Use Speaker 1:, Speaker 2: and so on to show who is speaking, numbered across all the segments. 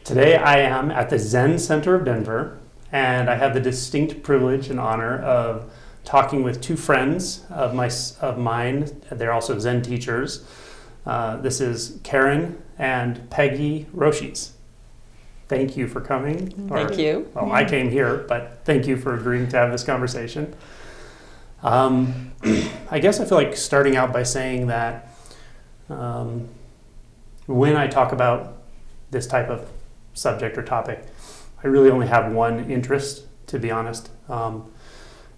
Speaker 1: Today I am at the Zen Center of Denver, and I have the distinct privilege and honor of talking with two friends of mine. They're also Zen teachers. This is Karen and Peggy Roshis. Thank you for coming.
Speaker 2: Thank you.
Speaker 1: Well, I came here, but thank you for agreeing to have this conversation. I guess I feel like starting out by saying that when I talk about this type of subject or topic, I really only have one interest, to be honest, and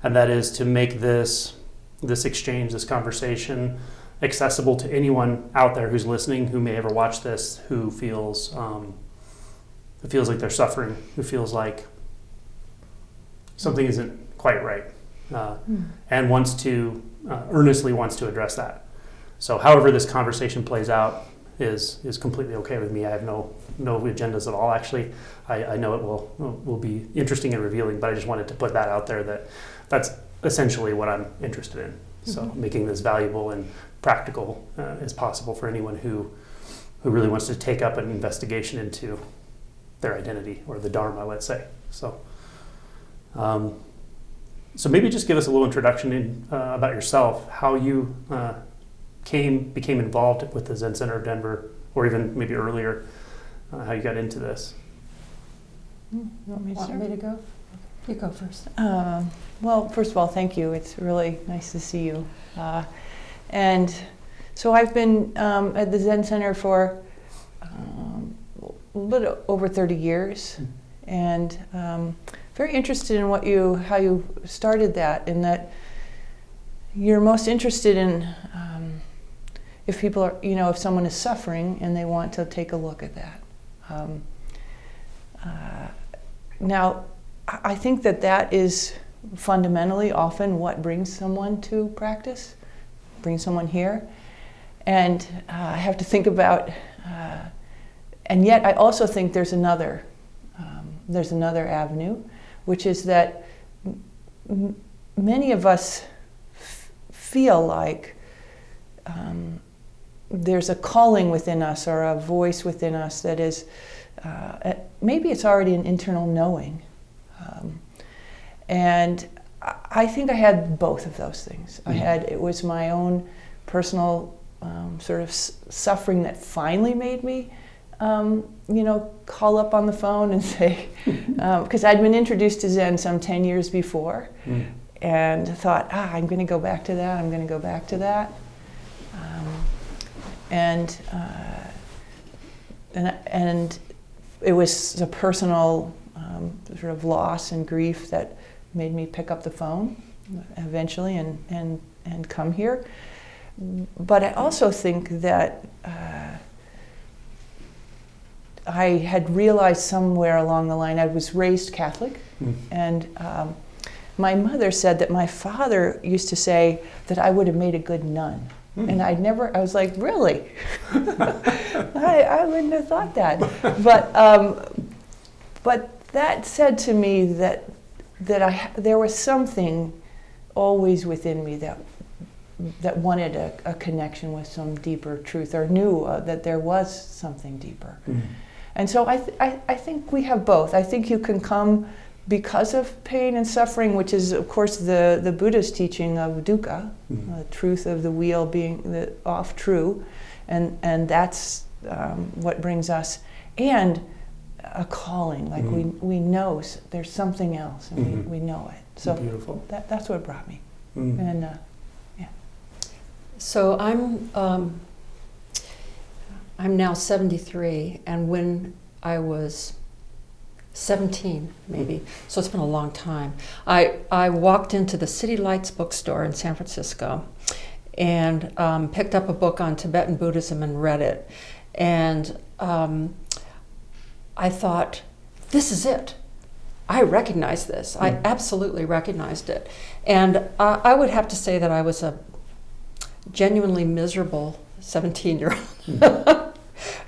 Speaker 1: that is to make this exchange, this conversation, accessible to anyone out there who's listening, who may ever watch this, who feels like they're suffering, who feels like something isn't quite right, and earnestly wants to address that. So however this conversation plays out is completely okay with me. I have no agendas at all, actually. I know it will be interesting and revealing, but I just wanted to put that out there, that's essentially what I'm interested in. So making this valuable and practical as possible for anyone who really wants to take up an investigation into their identity or the Dharma, let's say. So maybe just give us a little introduction about yourself, how you became involved with the Zen Center of Denver, or even maybe earlier, how you got into this.
Speaker 2: You want me to go?
Speaker 3: You go first.
Speaker 2: Well, first of all, thank you. It's really nice to see you. And so I've been at the Zen Center for a little over 30 years, and very interested in how you started that, in that you're most interested in if people are, if someone is suffering and they want to take a look at that. Now, I think that is fundamentally often what brings someone to practice, brings someone here. And I have to think about, and yet I also think there's another avenue, which is that many of us feel like there's a calling within us or a voice within us that is, maybe it's already an internal knowing. And I think I had both of those things. It was my own personal sort of suffering that finally made me, call up on the phone and say, because I'd been introduced to Zen some 10 years before, and thought, I'm going to go back to that. And it was a personal sort of loss and grief that made me pick up the phone eventually and come here. But I also think that I had realized somewhere along the line, I was raised Catholic, and my mother said that my father used to say that I would have made a good nun. And I was like, really? I wouldn't have thought that. But that said to me that there was something always within me that wanted a connection with some deeper truth, or knew that there was something deeper. And so I think we have both. I think you can come because of pain and suffering, which is, of course, the Buddha's teaching of dukkha, the truth of the wheel being the off true, and that's what brings us, and a calling, like we know there's something else, and we know it. So beautiful. That's what brought me. And yeah.
Speaker 3: So I'm now 73, and when I was 17, maybe, so it's been a long time, I walked into the City Lights bookstore in San Francisco and picked up a book on Tibetan Buddhism and read it. And I thought, this is it. I recognize this. I absolutely recognized it. And I would have to say that I was a genuinely miserable 17-year-old.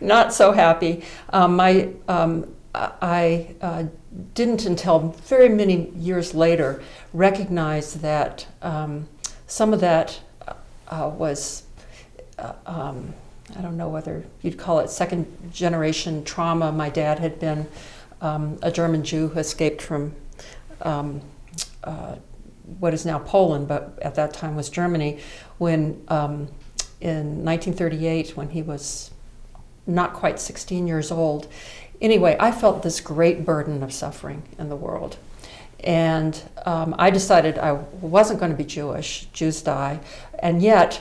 Speaker 3: Not so happy. I didn't until very many years later recognize that some of that was I don't know whether you'd call it second generation trauma. My dad had been a German Jew who escaped from what is now Poland, but at that time was Germany, when in 1938, when he was not quite 16 years old. Anyway, I felt this great burden of suffering in the world. And I decided I wasn't going to be Jewish. Jews die. And yet,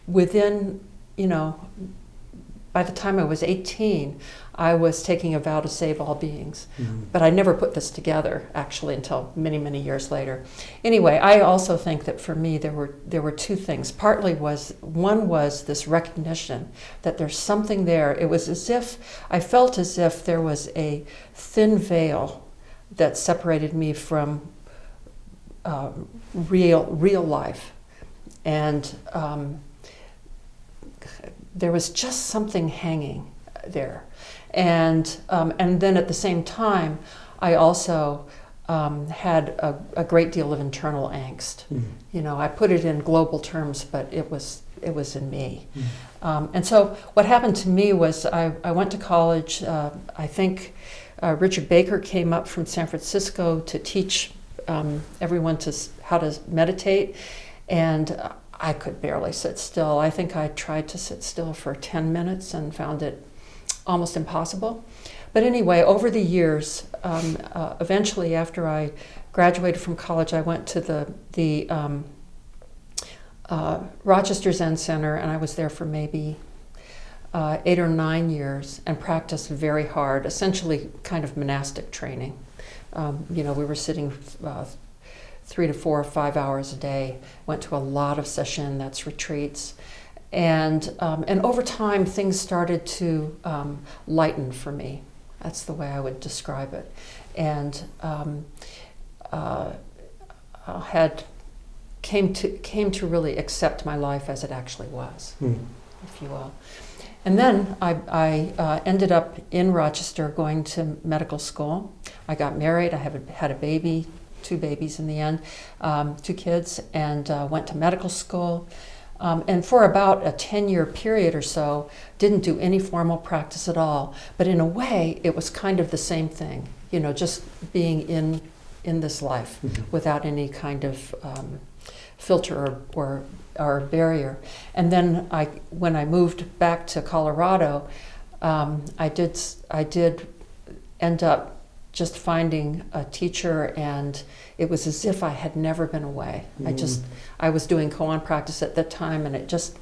Speaker 3: within, by the time I was 18, I was taking a vow to save all beings. Mm-hmm. But I never put this together, actually, until many, many years later. Anyway, I also think that for me, there were two things. Partly one was this recognition that there's something there. It was I felt as if there was a thin veil that separated me from real life. And there was just something hanging there. And then at the same time, I also had a great deal of internal angst. Mm-hmm. I put it in global terms, but it was in me. Mm-hmm. And so what happened to me was I went to college. I think Richard Baker came up from San Francisco to teach everyone how to meditate, and I could barely sit still. I think I tried to sit still for 10 minutes and found it almost impossible. But anyway, over the years, eventually after I graduated from college, I went to the Rochester Zen Center, and I was there for maybe 8 or 9 years and practiced very hard, essentially kind of monastic training. We were sitting 3 to 4 or 5 hours a day, went to a lot of session, that's retreats. And over time, things started to lighten for me. That's the way I would describe it. And came to really accept my life as it actually was, if you will. And then I ended up in Rochester going to medical school. I got married. I had a baby, 2 babies in the end, 2 kids, and went to medical school. And for about a 10-year period or so, didn't do any formal practice at all. But in a way, it was kind of the same thing, just being in this life without any kind of filter or barrier. And then when I moved back to Colorado, I did end up just finding a teacher, and it was as if I had never been away. I was doing koan practice at that time, and it just,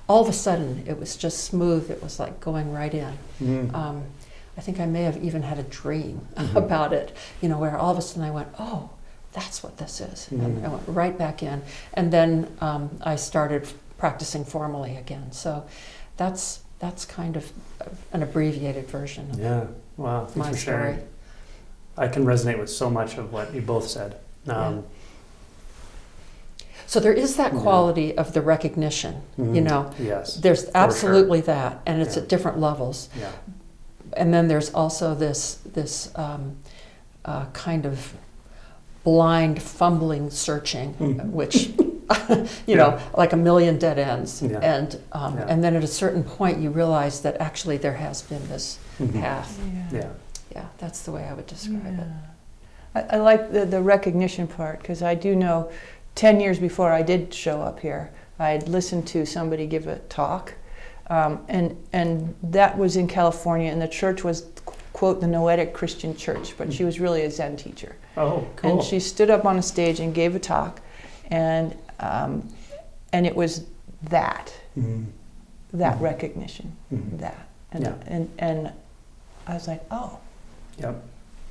Speaker 3: all of a sudden, it was just smooth. It was like going right in. I think I may have even had a dream about it, where all of a sudden I went, oh, that's what this is. And I went right back in. And then I started practicing formally again. So that's kind of an abbreviated version of my story.
Speaker 1: I can resonate with so much of what you both said.
Speaker 3: So there is that quality of the recognition,
Speaker 1: Yes.
Speaker 3: There's absolutely that, and it's at different levels.
Speaker 1: Yeah.
Speaker 3: And then there's also this kind of blind, fumbling searching, which, like a million dead ends. Yeah. And then at a certain point you realize that actually there has been this path. Yeah, that's the way I would describe it.
Speaker 2: I like the recognition part, because I do know 10 years before I did show up here, I had listened to somebody give a talk, and that was in California, and the church was, quote, the Noetic Christian Church, but she was really a Zen teacher.
Speaker 1: Oh, cool.
Speaker 2: And she stood up on a stage and gave a talk, and it was that recognition, and I was like, oh.
Speaker 1: Yep.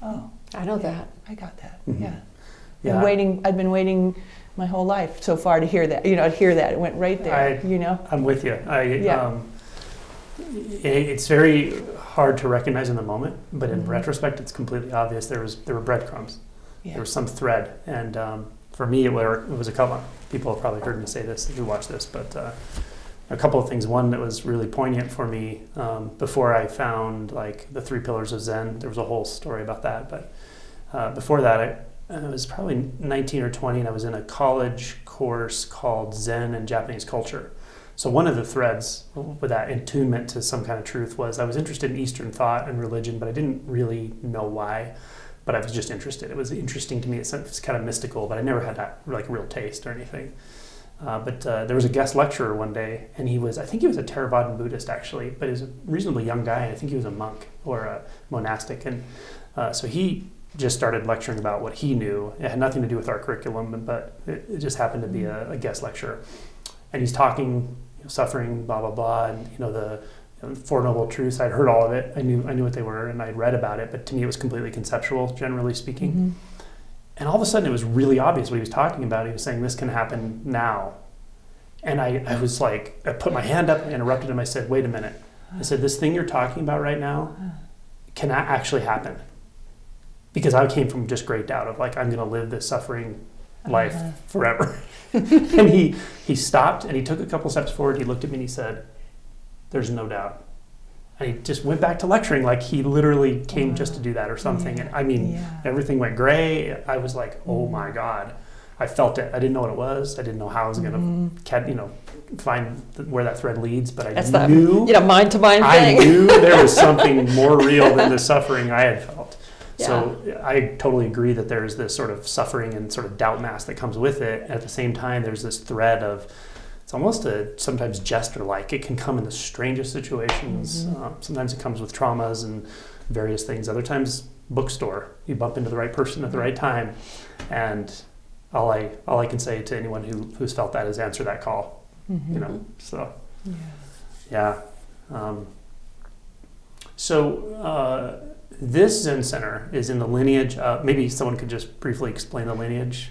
Speaker 2: Oh,
Speaker 3: I know that.
Speaker 2: I got that.
Speaker 1: Yeah.
Speaker 2: I'd been waiting my whole life so far to hear that. To hear that, it went right there.
Speaker 1: I'm with you. It's very hard to recognize in the moment, but in retrospect, it's completely obvious. There were breadcrumbs. Yeah. There was some thread, and for me, it was a couple. People have probably heard me say this who watch this, but a couple of things. One that was really poignant for me before I found like the 3 pillars of Zen. There was a whole story about that, but before that, I was probably 19 or 20, and I was in a college course called Zen and Japanese Culture. So one of the threads with that attunement to some kind of truth was I was interested in Eastern thought and religion, but I didn't really know why. But I was just interested. It was interesting to me. It's kind of mystical, but I never had that like real taste or anything. But there was a guest lecturer one day, and I think he was a Theravadan Buddhist actually, but he was a reasonably young guy. I think he was a monk or a monastic. And so he just started lecturing about what he knew. It had nothing to do with our curriculum, but it just happened to be a guest lecturer. And he's talking, suffering, blah, blah, blah, and the Four Noble Truths. I'd heard all of it. I knew what they were, and I'd read about it, but to me it was completely conceptual, generally speaking.
Speaker 2: Mm-hmm.
Speaker 1: And all of a sudden it was really obvious what he was talking about. He was saying, this can happen now. And I was like, I put my hand up and interrupted him. I said, wait a minute. I said, this thing you're talking about right now can actually happen. Because I came from just great doubt of like, I'm going to live this suffering life forever. And he stopped and he took a couple steps forward. He looked at me and he said, there's no doubt. And he just went back to lecturing like he literally came just to do that or something. And I mean, everything went gray. I was like, oh my God. I felt it. I didn't know what it was. I didn't know how I was going to, find where that thread leads. But I knew,
Speaker 3: mind to mind thing.
Speaker 1: I knew there was something more real than the suffering I had felt. Yeah. So I totally agree that there's this sort of suffering and sort of doubt mask that comes with it. At the same time, there's this thread of, it's almost sometimes jester-like. It can come in the strangest situations. Sometimes it comes with traumas and various things. Other times, bookstore. You bump into the right person at the right time. And all I can say to anyone who's felt that is answer that call. So yeah. So this Zen Center is in the lineage. Maybe someone could just briefly explain the lineage.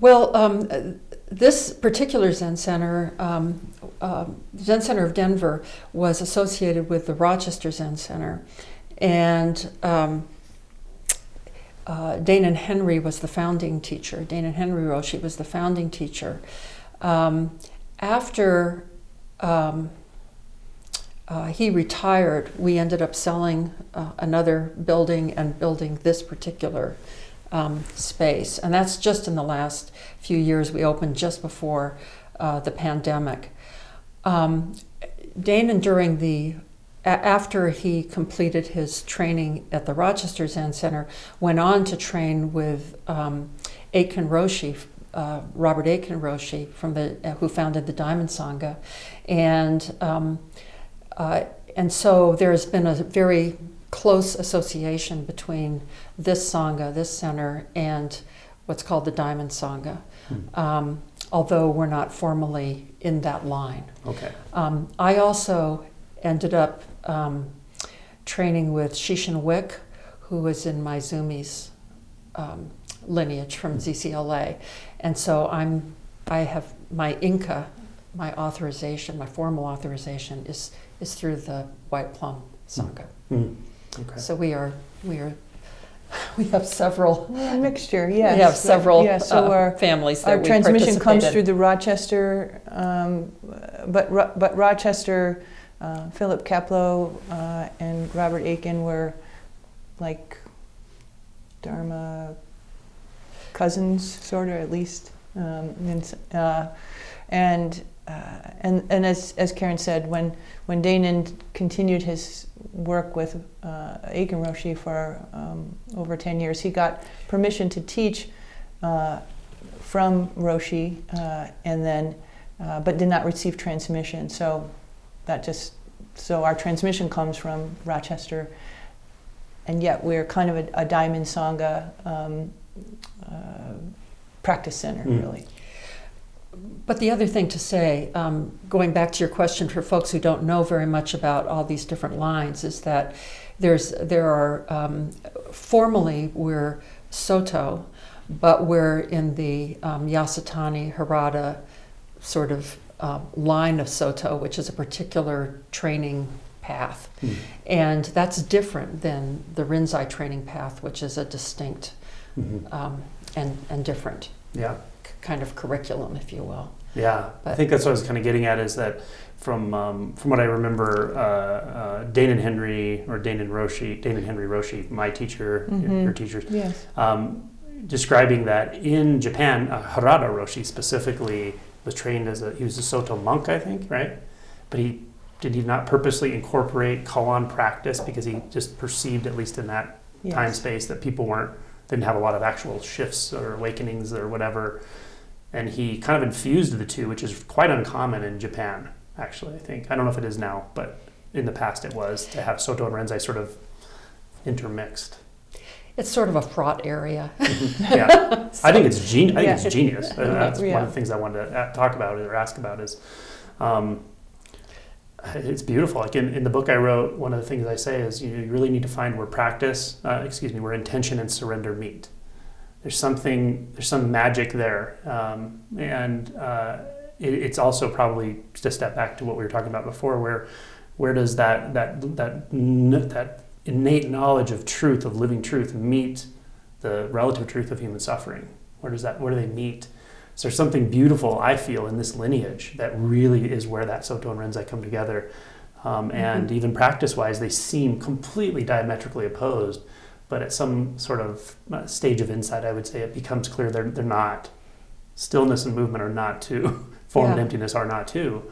Speaker 3: Well, this particular Zen Center, Zen Center of Denver, was associated with the Rochester Zen Center, and Dana Henry was the founding teacher. Dana Henry Roshi was the founding teacher. After he retired, we ended up selling another building and building this particular space. And that's just in the last few years. We opened just before the pandemic. Dana, after he completed his training at the Rochester Zen Center, went on to train with Aitken Roshi, Robert Aitken Roshi, who founded the Diamond Sangha. And so there's been a very close association between this Sangha, this center, and what's called the Diamond Sangha, although we're not formally in that line.
Speaker 1: Okay.
Speaker 3: I also ended up training with Shishin Wick, who was in Maizumi's lineage from ZCLA. And so I have my Inca, my authorization, my formal authorization is through the White Plum Sangha.
Speaker 1: Okay.
Speaker 3: So we have several.
Speaker 2: A mixture, yes.
Speaker 3: We have several
Speaker 2: so our
Speaker 3: families that
Speaker 2: our
Speaker 3: we
Speaker 2: transmission comes
Speaker 3: in.
Speaker 2: through the Rochester, but Rochester, Philip Kaplow and Robert Aitken were like Dharma cousins, sort of, at least. And as Karen said, when Danon continued his work with Aitken Roshi for over 10 years, he got permission to teach from Roshi, and then but did not receive transmission. So our transmission comes from Rochester, and yet we're kind of a Diamond Sangha practice center, really.
Speaker 3: But the other thing to say, going back to your question for folks who don't know very much about all these different lines, is that formally we're Soto, but we're in the Yasutani Harada sort of line of Soto, which is a particular training path. And that's different than the Rinzai training path, which is a distinct and different kind of curriculum, if you will.
Speaker 1: Yeah, but I think that's what I was kind of getting at, is that from what I remember, Danon Henry Roshi, my teacher, your teachers,
Speaker 2: yes.
Speaker 1: describing that in Japan, Harada Roshi specifically was trained he was a Soto monk, I think, right? But he did not purposely incorporate koan practice because he just perceived, at least in that time space, that people didn't have a lot of actual shifts or awakenings or whatever. And he kind of infused the two, which is quite uncommon in Japan, actually, I think. I don't know if it is now, but in the past it was, to have Soto and Renzai sort of intermixed.
Speaker 3: It's sort of a fraught area.
Speaker 1: Yeah, I think it's genius. That's one of the things I wanted to talk about or ask about is, it's beautiful. Like in the book I wrote, one of the things I say is you really need to find where intention and surrender meet. There's some magic there, and it's also probably just a step back to what we were talking about before, where does that innate knowledge of truth, of living truth, meet the relative truth of human suffering? Where do they meet? So there's something beautiful, I feel, in this lineage that really is where that Soto and Renzai come together. And even practice-wise, they seem completely diametrically opposed, but at some sort of stage of insight, I would say it becomes clear they're not. Stillness and movement are not two. Form and emptiness are not two.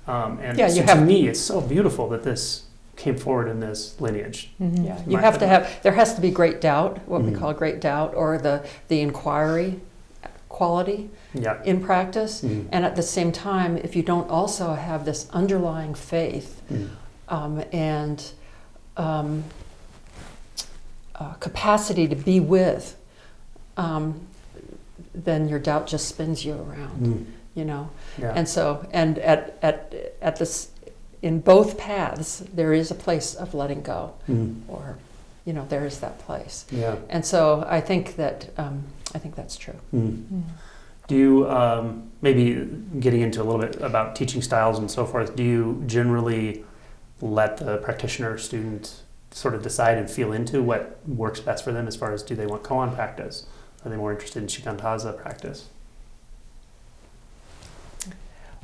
Speaker 1: To me, it's so beautiful that this came forward in this lineage.
Speaker 3: Mm-hmm. Yeah, you have to have, there has to be great doubt, what we call great doubt, or the inquiry quality in practice. And at the same time, if you don't also have this underlying faith and capacity to be with, then your doubt just spins you around, you know. Yeah. And so, and at this, in both paths, there is a place of letting go, or, you know, there is that place. Yeah. And so I think that that's true.
Speaker 1: Do you, maybe getting into a little bit about teaching styles and so forth, do you generally let the practitioner or student sort of decide and feel into what works best for them, as far as, do they want koan practice? Are they more interested in shikantaza practice?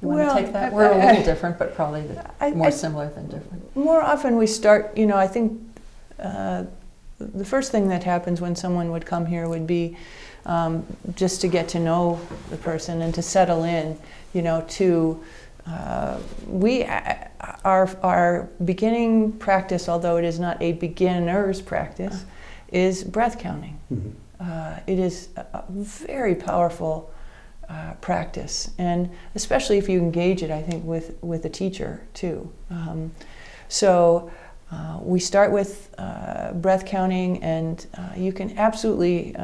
Speaker 3: You want to take that? We're a little different, but probably more similar than different.
Speaker 2: More often we start, you know, I think the first thing that happens when someone would come here would be just to get to know the person and to settle in, you know, to our beginning practice, although it is not a beginner's practice, is breath counting. It is a very powerful practice, and especially if you engage it, I think, with a teacher too. So we start with breath counting, and you can absolutely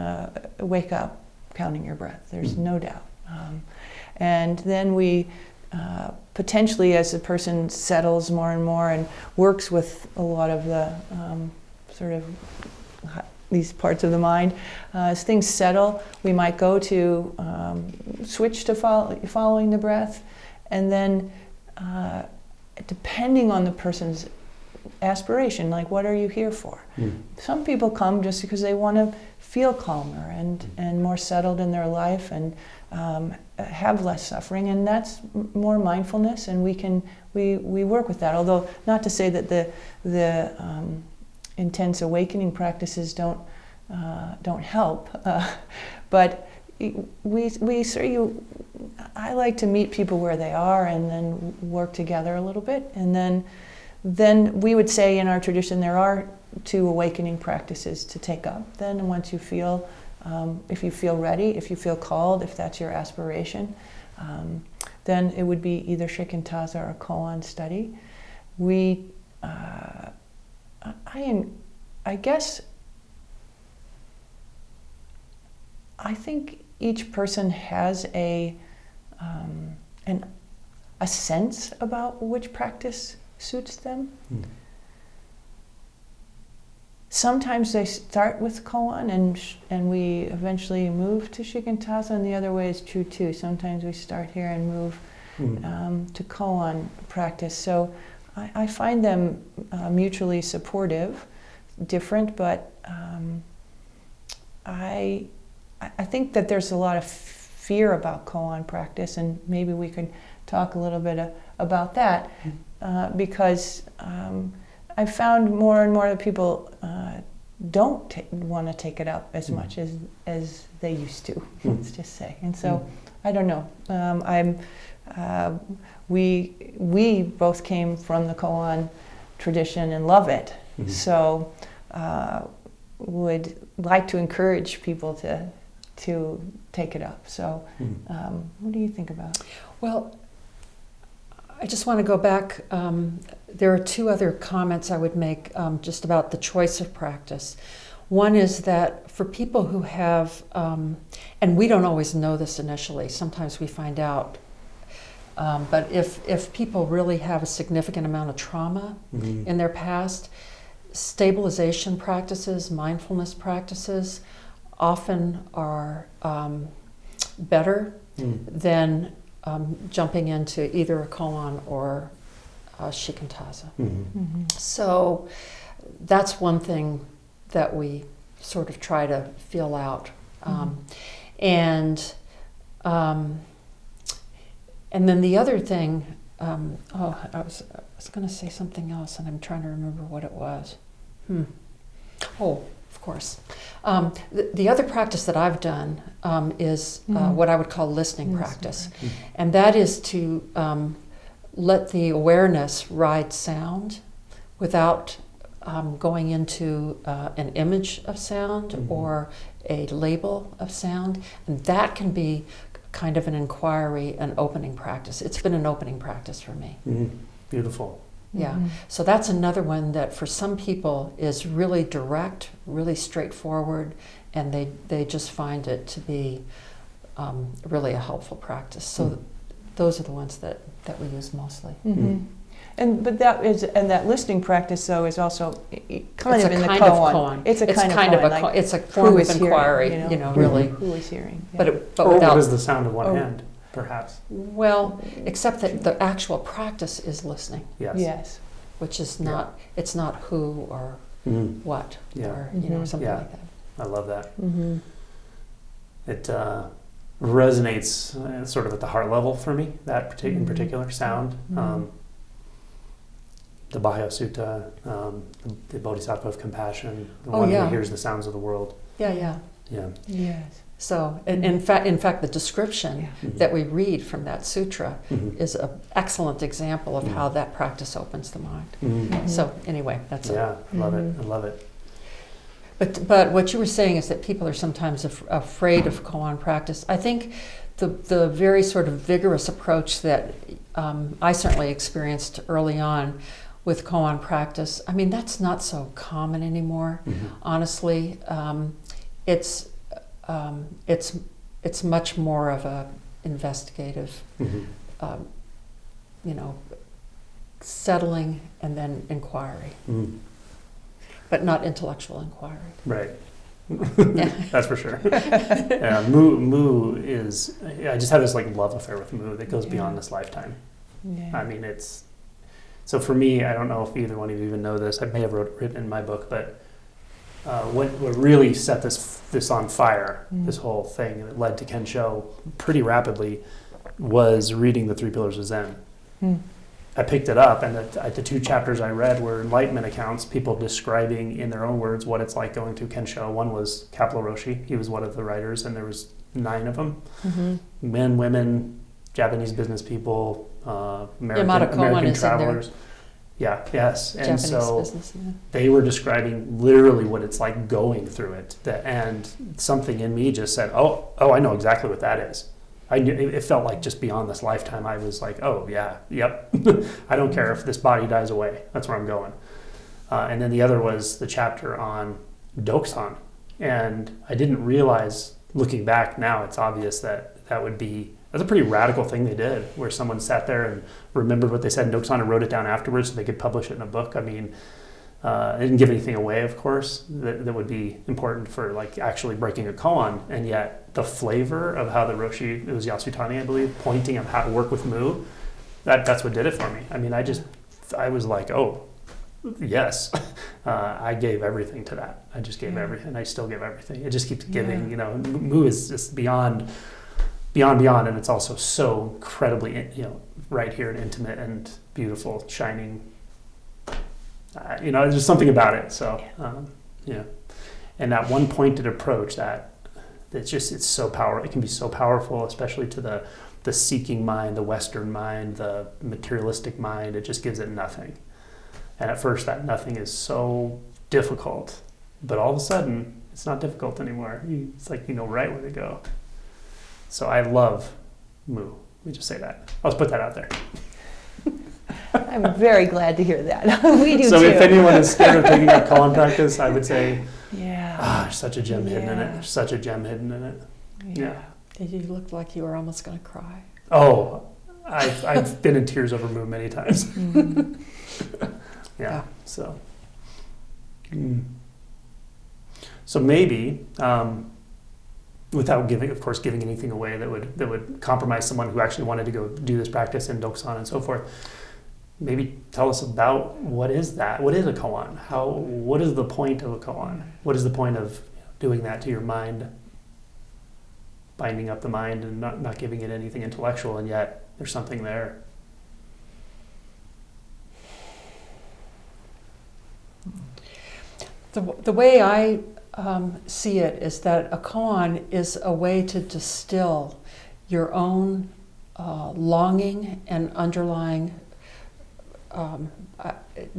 Speaker 2: wake up counting your breath. There's no doubt. And then we potentially, as the person settles more and more and works with a lot of the sort of these parts of the mind, as things settle, we might go to switch to following the breath, and then depending on the person's aspiration, like, what are you here for? Some people come just because they want to feel calmer and more settled in their life and have less suffering, and that's more mindfulness, and we work with that. Although, not to say that the intense awakening practices don't help, but I like to meet people where they are and then work together a little bit, and then we would say in our tradition there are 2 awakening practices to take up. Then once you feel, if you feel ready, if you feel called, if that's your aspiration, then it would be either shikantaza or a koan study. I think each person has a sense about which practice suits them. Sometimes they start with koan and we eventually move to shikantaza, and the other way is true too. Sometimes we start here and move to koan practice. So I find them mutually supportive, different, but I think that there's a lot of fear about koan practice, and maybe we could talk a little bit about that, because I've found more and more that people don't want to take it up as much as they used to. Let's just say. And so, I don't know. We both came from the koan tradition and love it. So, would like to encourage people to take it up. So, what do you think about?
Speaker 3: Well, I just want to go back. There are two other comments I would make just about the choice of practice. One is that for people who have, and we don't always know this initially, sometimes we find out, but if people really have a significant amount of trauma in their past, stabilization practices, mindfulness practices often are better than jumping into either a koan or a shikantaza. So that's one thing that we sort of try to feel out. And then the other thing, I was going to say something else, and I'm trying to remember what it was. Oh, of course. The other practice that I've done is what I would call listening practice. And that is to let the awareness ride sound without going into an image of sound or a label of sound. And that can be kind of an inquiry, an opening practice. It's been an opening practice for me.
Speaker 1: Beautiful.
Speaker 3: Yeah, so that's another one that for some people is really direct, really straightforward, and they just find it to be really a helpful practice. So those are the ones that we use mostly.
Speaker 2: But that listening practice though is also kind
Speaker 3: it's
Speaker 2: of
Speaker 3: a
Speaker 2: in the
Speaker 3: kind
Speaker 2: koan.
Speaker 3: It's a kind of a it's a form of inquiry, really.
Speaker 2: Who is hearing? Yeah.
Speaker 3: But
Speaker 1: Or
Speaker 3: without,
Speaker 1: what is the sound of one hand, perhaps?
Speaker 3: well, except that the actual practice is listening,
Speaker 2: Yes.
Speaker 3: which is not it's not who or what or something like that.
Speaker 1: I love that. It resonates sort of at the heart level for me, that in particular sound. The Bahaya Sutta, the Bodhisattva of Compassion, the one who hears the sounds of the world.
Speaker 3: Yeah.
Speaker 2: Yes.
Speaker 3: So, in fact, the description that we read from that sutra is an excellent example of how that practice opens the mind. So, anyway, that's it.
Speaker 1: Yeah, I love it.
Speaker 3: But what you were saying is that people are sometimes afraid of koan practice. I think the very sort of vigorous approach that I certainly experienced early on with koan practice, I mean, that's not so common anymore. Honestly, it's much more of a investigative, settling and then inquiry, but not intellectual inquiry.
Speaker 1: Right. That's for sure. Mu is. I just have this love affair with Mu that goes beyond this lifetime.
Speaker 2: Yeah.
Speaker 1: I mean, so for me. I don't know if either one of you even know this. I may have written in my book, but what really set this on fire, this whole thing that led to Kensho pretty rapidly, was reading the 3 Pillars of Zen. I picked it up, and the 2 chapters I read were enlightenment accounts, people describing in their own words what it's like going through Kensho. One was Kapla Roshi. He was one of the writers, and there was 9 of them. Men, women, Japanese business people, American travelers. Yeah, yes. And
Speaker 3: Japanese
Speaker 1: so
Speaker 3: business,
Speaker 1: they were describing literally what it's like going through it. And something in me just said, oh, I know exactly what that is. I knew, it felt like just beyond this lifetime. I was like, oh, yeah, yep. I don't care if this body dies away. That's where I'm going. And then the other was the chapter on Doksan. And I didn't realize, looking back now, it's obvious that's a pretty radical thing they did, where someone sat there and remembered what they said in Doksan and wrote it down afterwards so they could publish it in a book. I mean, it didn't give anything away, of course, that would be important for actually breaking a koan, and yet the flavor of how the Roshi, it was Yasutani, I believe, pointing of how to work with Mu, that's what did it for me. I mean, I was like, oh, yes. I gave everything to that. I just gave everything. I still give everything. It just keeps giving, Mu is just beyond, and it's also so incredibly, right here and intimate and beautiful, shining. There's something about it. So, And that one pointed approach, it's so powerful. It can be so powerful, especially to the seeking mind, the Western mind, the materialistic mind. It just gives it nothing. And at first, that nothing is so difficult, but all of a sudden, it's not difficult anymore. It's like you know right where to go. So I love Mu. Let me just say that. I'll just put that out there.
Speaker 2: I'm very glad to hear that. We do
Speaker 1: so
Speaker 2: too.
Speaker 1: if anyone is scared of taking up koan practice, I would say, there's such a gem hidden in it. There's such a gem hidden in it. Yeah.
Speaker 3: Did you look like you were almost going to cry?
Speaker 1: Oh, I've been in tears over Mu many times. Yeah. So. So maybe, without giving anything away that would compromise someone who actually wanted to go do this practice in Dokusan and so forth, maybe tell us about what is that? What is a koan? What is the point of a koan? What is the point of doing that to your mind, binding up the mind and not giving it anything intellectual, and yet there's something there?
Speaker 3: The way I see it is that a koan is a way to distill your own longing and underlying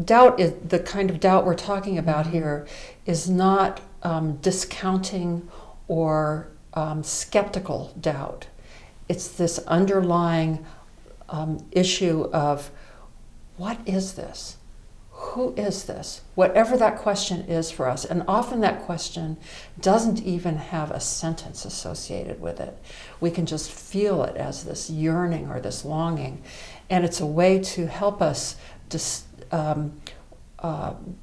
Speaker 3: doubt. Is the kind of doubt we're talking about here is not discounting or skeptical doubt. It's this underlying issue of, what is this? Who is this? Whatever that question is for us. And often that question doesn't even have a sentence associated with it. We can just feel it as this yearning or this longing. And it's a way to help us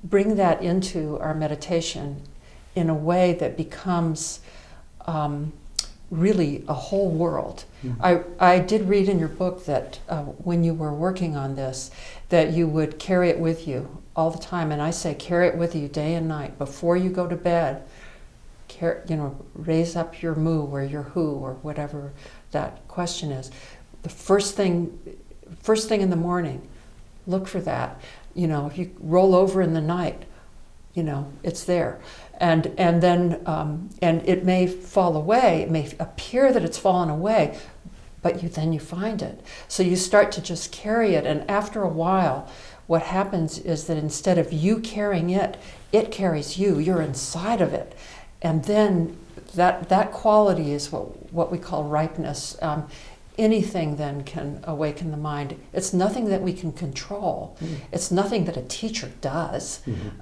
Speaker 3: bring that into our meditation in a way that becomes really a whole world. I did read in your book that when you were working on this, that you would carry it with you all the time. And I say carry it with you day and night. Before you go to bed, raise up your Mu or your Hu or whatever that question is. The first thing in the morning, look for that. If you roll over in the night, it's there. And then it may fall away. It may appear that it's fallen away, but then you find it. So you start to just carry it, and after a while, what happens is that instead of you carrying it, it carries you. You're inside of it, and then that quality is what we call ripeness. Anything then can awaken the mind. It's nothing that we can control. It's nothing that a teacher does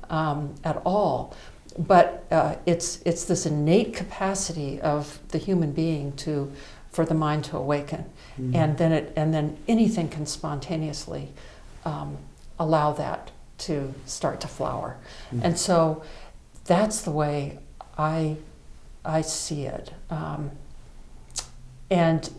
Speaker 3: at all. But it's this innate capacity of the human being for the mind to awaken, and then anything can spontaneously allow that to start to flower. And so that's the way I see it. And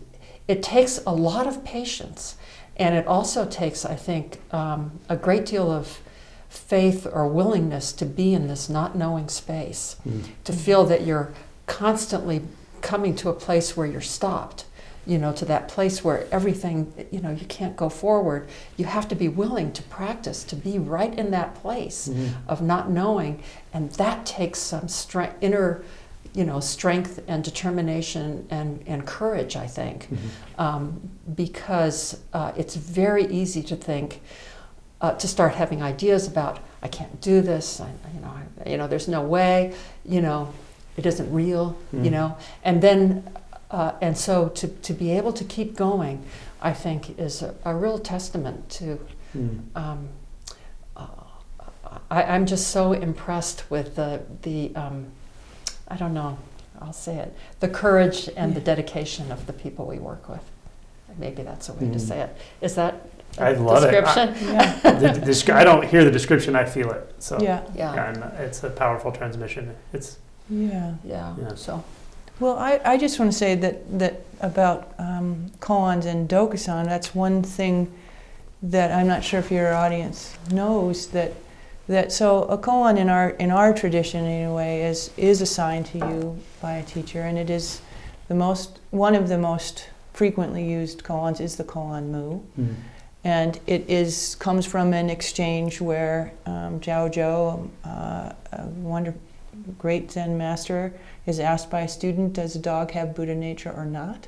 Speaker 3: it takes a lot of patience, and it also takes, I think, a great deal of faith or willingness to be in this not knowing space, to feel that you're constantly coming to a place where you're stopped, to that place where everything, you can't go forward. You have to be willing to practice, to be right in that place of not knowing, and that takes some inner strength and determination and courage, I think, because it's very easy to think, to start having ideas about, I can't do this, there's no way, it isn't real, and then, and so to be able to keep going, I think is a real testament to, I'm just so impressed with the I don't know, I'll say it, the courage and the dedication of the people we work with. Maybe that's a way to say it. Is that a description?
Speaker 1: I don't hear the description, I feel it. So
Speaker 2: Yeah.
Speaker 1: And it's a powerful transmission. It's
Speaker 2: Yeah.
Speaker 3: So,
Speaker 2: well, I just want to say that about koans and dokusan, that's one thing that I'm not sure if your audience knows, that so a koan in our tradition anyway is assigned to you by a teacher, and it is one of the most frequently used koans is the koan Mu. And it comes from an exchange where Zhao Zhou, a great Zen master is asked by a student, does a dog have Buddha nature or not?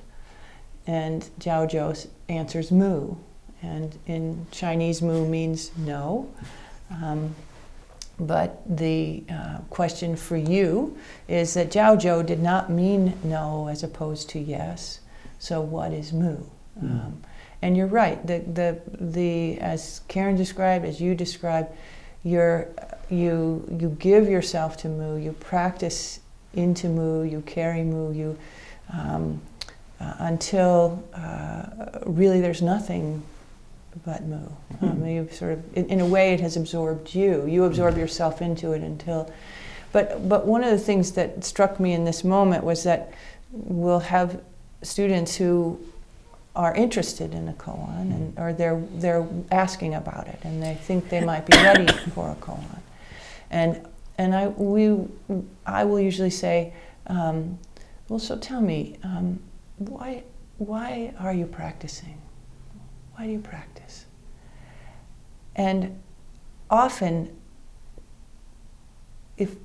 Speaker 2: And Jiao Zhou answers mu. And in Chinese, mu means no. But the question for you is that Jiao Zhou did not mean no as opposed to yes. So what is mu? And you're right. The as Karen described, as you described, you give yourself to mu. You practice into mu. You carry mu. You until really there's nothing but mu. You sort of, in a way, it has absorbed you. You absorb yourself into it until. But one of the things that struck me in this moment was that we'll have students who are interested in a koan, or they're asking about it, and they think they might be ready for a koan, and I will usually say, well, so tell me, why are you practicing? Why do you practice? And often, if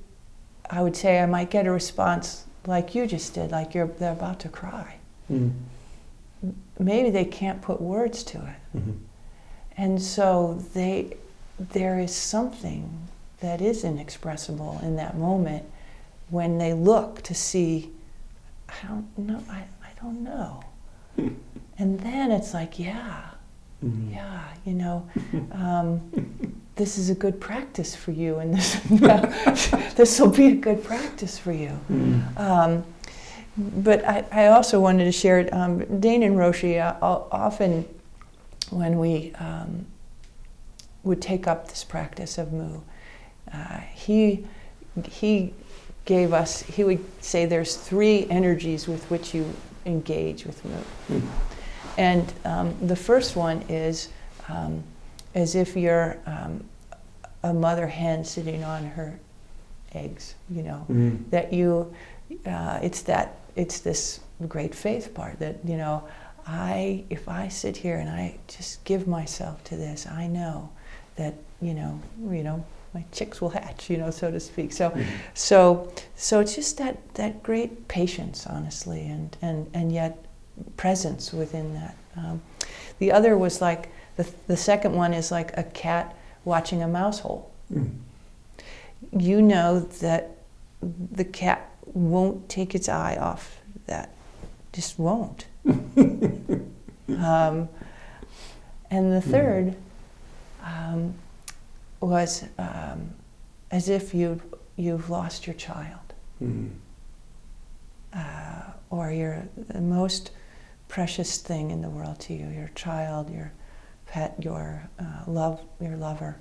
Speaker 2: I would say, I might get a response like you just did, like they're about to cry. Maybe they can't put words to it. And so there is something that is inexpressible in that moment when they look to see, I don't know. And then it's like, yeah, this is a good practice for you, and this will be a good practice for you. But I also wanted to share, Dane and Roshi, often when we would take up this practice of mu, he gave us, he would say there's 3 energies with which you engage with mu. And the first one is as if you're a mother hen sitting on her eggs, that you, it's this great faith part that, if I sit here and I just give myself to this, I know that, my chicks will hatch, so to speak. So it's just that great patience, honestly, and yet presence within that. The other was like, the second one is like a cat watching a mouse hole. You know that the cat won't take its eye off that, just won't. And the third was as if you've lost your child, or the most precious thing in the world to you, your child, your pet, your lover,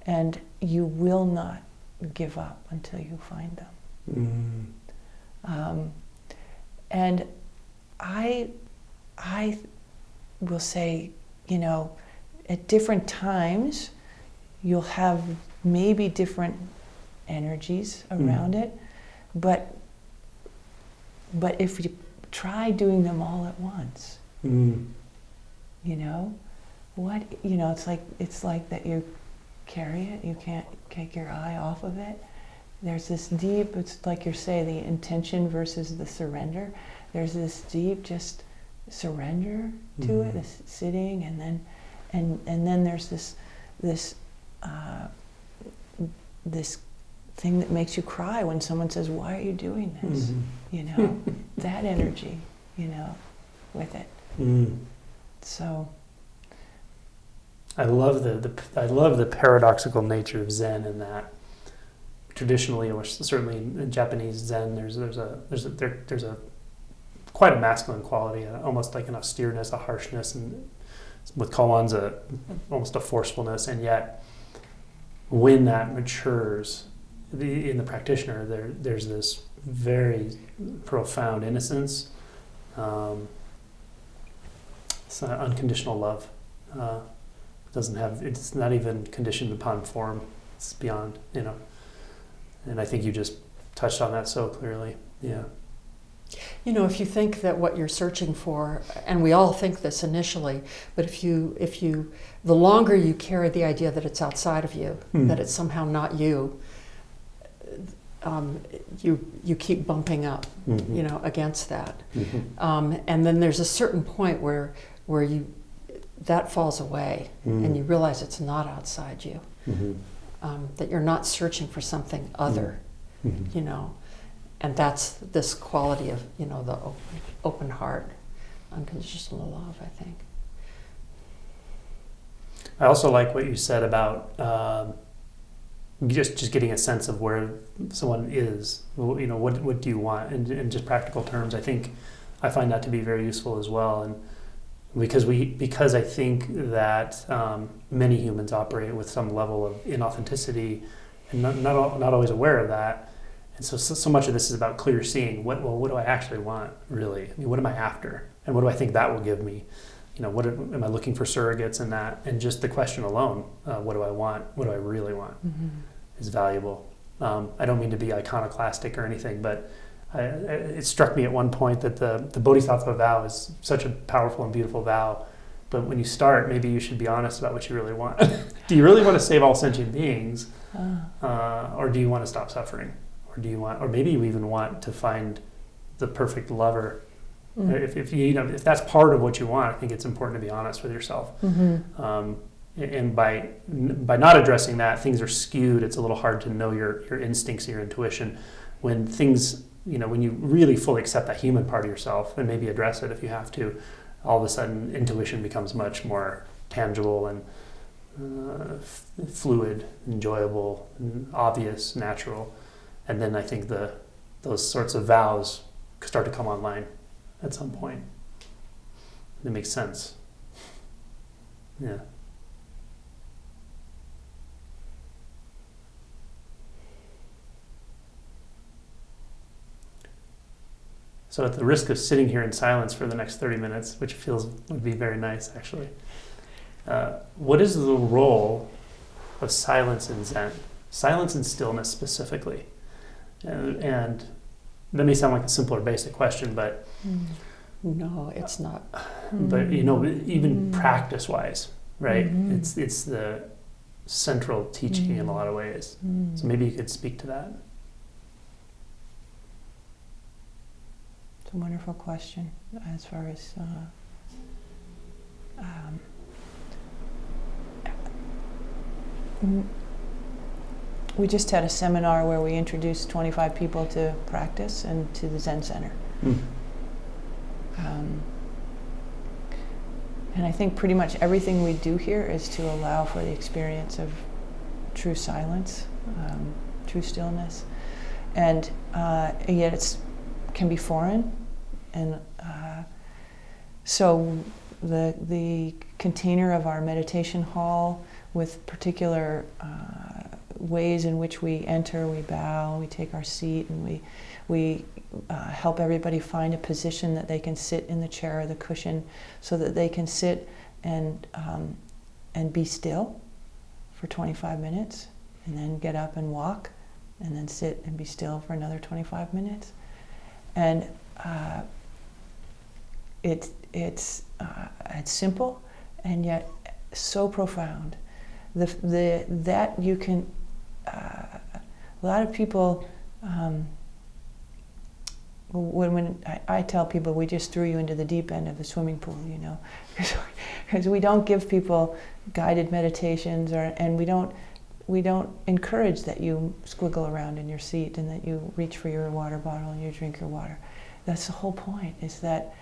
Speaker 2: and you will not give up until you find them. And I will say, at different times, you'll have maybe different energies around it, but if you try doing them all at once, it's like that you carry it, you can't take your eye off of it. There's this deep, it's like you say, the intention versus the surrender. There's this deep just surrender to it, this sitting, and then there's this thing that makes you cry when someone says, "Why are you doing this?" That energy, with it. So
Speaker 1: I love the paradoxical nature of Zen, in that traditionally, or certainly in Japanese Zen, there's a quite a masculine quality, almost like an austereness, a harshness, and with koans almost a forcefulness. And yet, when that matures in the practitioner, there's this very profound innocence, it's unconditional love. It's not even conditioned upon form. It's beyond, And I think you just touched on that so clearly. Yeah.
Speaker 3: If you think that what you're searching for, and we all think this initially, but if you, the longer you carry the idea that it's outside of you, that it's somehow not you, you keep bumping up,
Speaker 1: Mm-hmm.
Speaker 3: you know, against that.
Speaker 1: Mm-hmm.
Speaker 3: And then there's a certain point where that falls away,
Speaker 1: Mm.
Speaker 3: and you realize it's not outside you,
Speaker 1: Mm-hmm.
Speaker 3: that you're not searching for something other,
Speaker 1: Mm-hmm.
Speaker 3: you know. And that's this quality of, you know, the open heart, unconditional love, I think.
Speaker 1: I also like what you said about just getting a sense of where someone is. You know, what do you want? And in just practical terms, I find that to be very useful as well. And because I think that many humans operate with some level of inauthenticity, and not always aware of that. And so much of this is about clear seeing. What do I actually want, really? I mean, what am I after? And what do I think that will give me? You know, am I looking for surrogates in that? And just the question alone, what do I want? What do I really want?
Speaker 2: Mm-hmm.
Speaker 1: Is valuable. I don't mean to be iconoclastic or anything, but it struck me at one point that the Bodhisattva vow is such a powerful and beautiful vow. But when you start, maybe you should be honest about what you really want. Do you really want to save all sentient beings, or do you want to stop suffering, or maybe you even want to find the perfect lover?
Speaker 2: Mm-hmm.
Speaker 1: If that's part of what you want, I think it's important to be honest with yourself.
Speaker 2: Mm-hmm.
Speaker 1: And by not addressing that, things are skewed. It's a little hard to know your instincts, your intuition. When things, when you really fully accept that human part of yourself and maybe address it if you have to, all of a sudden intuition becomes much more tangible and fluid, enjoyable, and obvious, natural. And then I think those sorts of vows start to come online at some point. It makes sense. Yeah. So at the risk of sitting here in silence for the next 30 minutes, which would be very nice actually, what is the role of silence in Zen? Silence and stillness specifically. And that may sound like a simple or basic question, but...
Speaker 3: No, it's not.
Speaker 1: But even practice-wise, right?
Speaker 2: Mm-hmm.
Speaker 1: It's the central teaching in a lot of ways. So maybe you could speak to that.
Speaker 2: It's a wonderful question as far as we just had a seminar where we introduced 25 people to practice and to the Zen Center. And I think pretty much everything we do here is to allow for the experience of true silence, true stillness, and yet it can be foreign. And so the container of our meditation hall with particular ways in which we enter, we bow, we take our seat, and we help everybody find a position that they can sit in the chair or the cushion, so that they can sit and be still for 25 minutes, and then get up and walk, and then sit and be still for another 25 minutes. And it's simple and yet so profound. That you can. A lot of people. When I tell people, we just threw you into the deep end of the swimming pool, because we don't give people guided meditations, and we don't encourage that you squiggle around in your seat and that you reach for your water bottle and you drink your water. That's the whole point, is that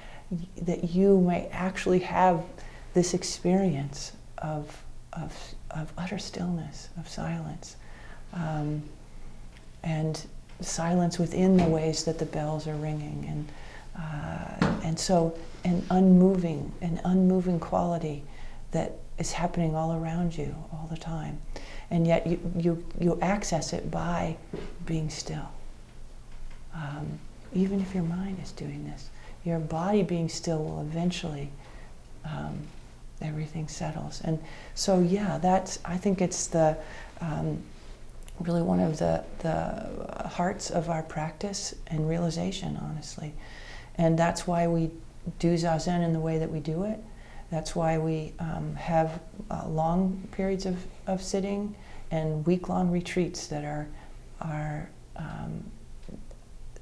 Speaker 2: you may actually have this experience of utter stillness, of silence, and silence within the ways that the bells are ringing, and so an unmoving quality that is happening all around you all the time, and yet you access it by being still. Even if your mind is doing this, your body being still will eventually, everything settles. And so I think it's the really one of the hearts of our practice and realization, honestly. And that's why we do Zazen in the way that we do it. That's why we have long periods of sitting and week-long retreats that are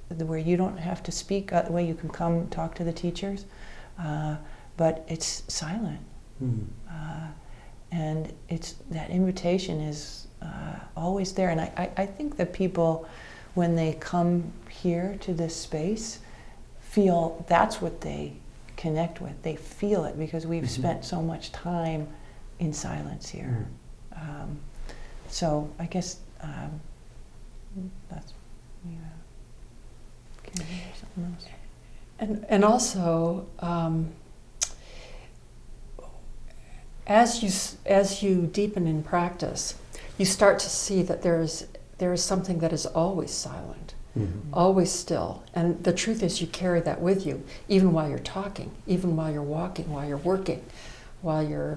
Speaker 2: where you don't have to speak, where you can come talk to the teachers, but it's silent. And it's that invitation is always there. And I think that people, when they come here to this space, feel that's what they connect with. They feel it because we've spent so much time in silence here. So I guess that's, can you hear something else?
Speaker 3: And also, as you deepen in practice, you start to see that there is something that is always silent, always still. And the truth is, you carry that with you, even while you're talking, even while you're walking, while you're working, while you're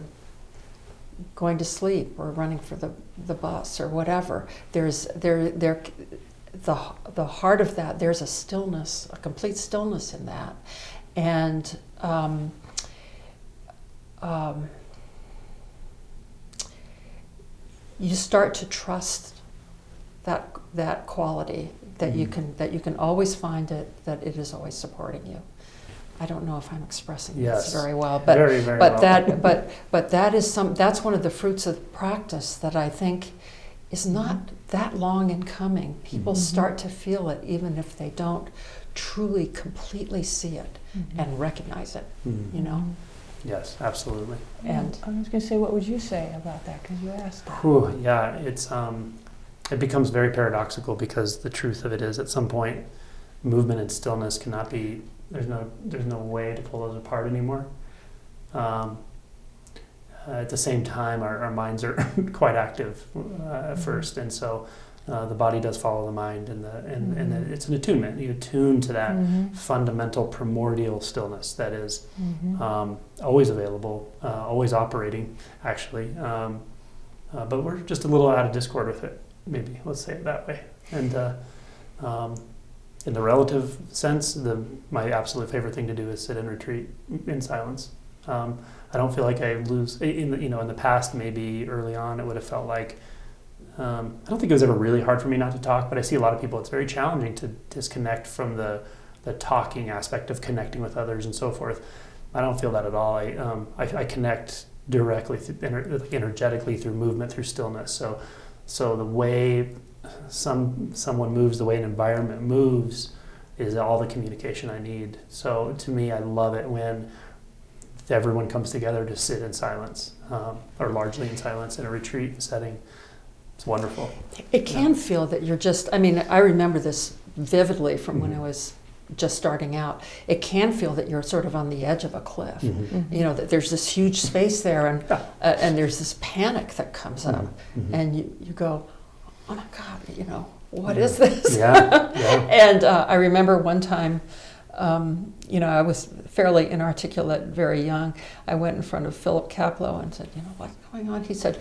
Speaker 3: going to sleep or running for the bus or whatever. The heart of that, there's a stillness, a complete stillness in that. And you start to trust that quality, that you can always find it, that it is always supporting you. I don't know if I'm expressing this very well, but
Speaker 1: very, very
Speaker 3: but
Speaker 1: well.
Speaker 3: but that's one of the fruits of practice that I think is not that long in coming. People start to feel it even if they don't truly completely see it and recognize it, you know?
Speaker 1: Yes, absolutely.
Speaker 3: And
Speaker 2: I was going to say, what would you say about that? Because you asked that.
Speaker 1: Yeah, it becomes very paradoxical because the truth of it is, at some point, movement and stillness cannot be. There's no way to pull those apart anymore. At the same time, our minds are quite active at first, and so the body does follow the mind, and it's an attunement. You attune to that fundamental primordial stillness that is always available, always operating, actually. But we're just a little out of discord with it, maybe. Let's say it that way. And in the relative sense, my absolute favorite thing to do is sit and retreat in silence. I don't feel like I lose. In the past, maybe early on, it would have felt like. I don't think it was ever really hard for me not to talk, but I see a lot of people. It's very challenging to disconnect from the talking aspect of connecting with others and so forth. I don't feel that at all. I connect directly, energetically through movement, through stillness. So the way someone moves, the way an environment moves, is all the communication I need. So to me, I love it when everyone comes together to sit in silence, or largely in silence in a retreat setting. It's wonderful.
Speaker 3: it can feel that you're just, I mean, I remember this vividly from when I was just starting out. It can feel that you're sort of on the edge of a cliff. You know, that there's this huge space there, and there's this panic that comes up, and you go, oh my God, you know, what is this? And I remember one time, you know, I was fairly inarticulate, very young. I went in front of Philip Kaplow and said, you know, what's going on? He said,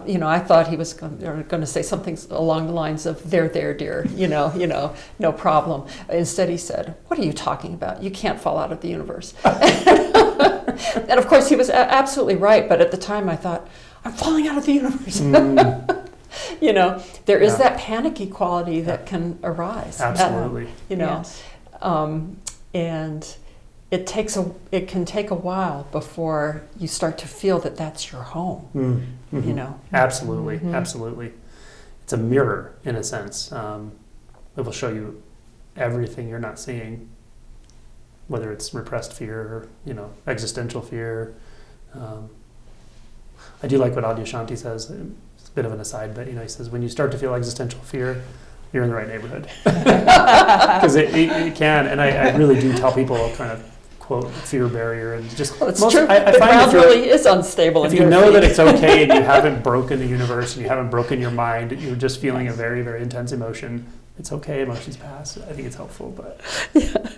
Speaker 3: you know, I thought he was going to say something along the lines of, there, dear, you know, no problem. Instead, he said, what are you talking about? You can't fall out of the universe. And of course, he was absolutely right. But at the time, I thought, I'm falling out of the universe. You know, there is that panicky quality that can arise.
Speaker 1: Absolutely.
Speaker 3: You know.
Speaker 2: Yes.
Speaker 3: And it can take a while before you start to feel that that's your home. You know.
Speaker 1: Absolutely, absolutely. It's a mirror in a sense. It will show you everything you're not seeing, whether it's repressed fear or, you know, existential fear. I do like what Adyashanti says. It's a bit of an aside, but, you know, he says when you start to feel existential fear, you're in the right neighborhood. Because it can, and I really do tell people, kind of quote, fear barrier, and just...
Speaker 3: Well, it's true. The ground really is unstable.
Speaker 1: If you know that it's okay and you haven't broken the universe and you haven't broken your mind, you're just feeling a very, very intense emotion, it's okay, emotions pass. I think it's helpful,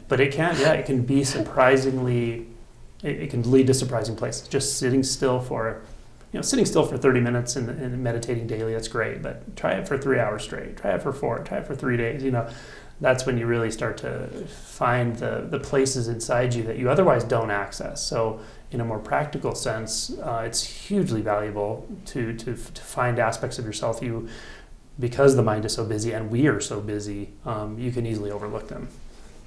Speaker 1: but it can be surprisingly, it can lead to surprising places. Just sitting still for 30 minutes and meditating daily, that's great, but try it for 3 hours straight, try it for 4, try it for 3 days, you know. That's when you really start to find the places inside you that you otherwise don't access. So in a more practical sense, it's hugely valuable to find aspects of yourself you because the mind is so busy and we are so busy, you can easily overlook them.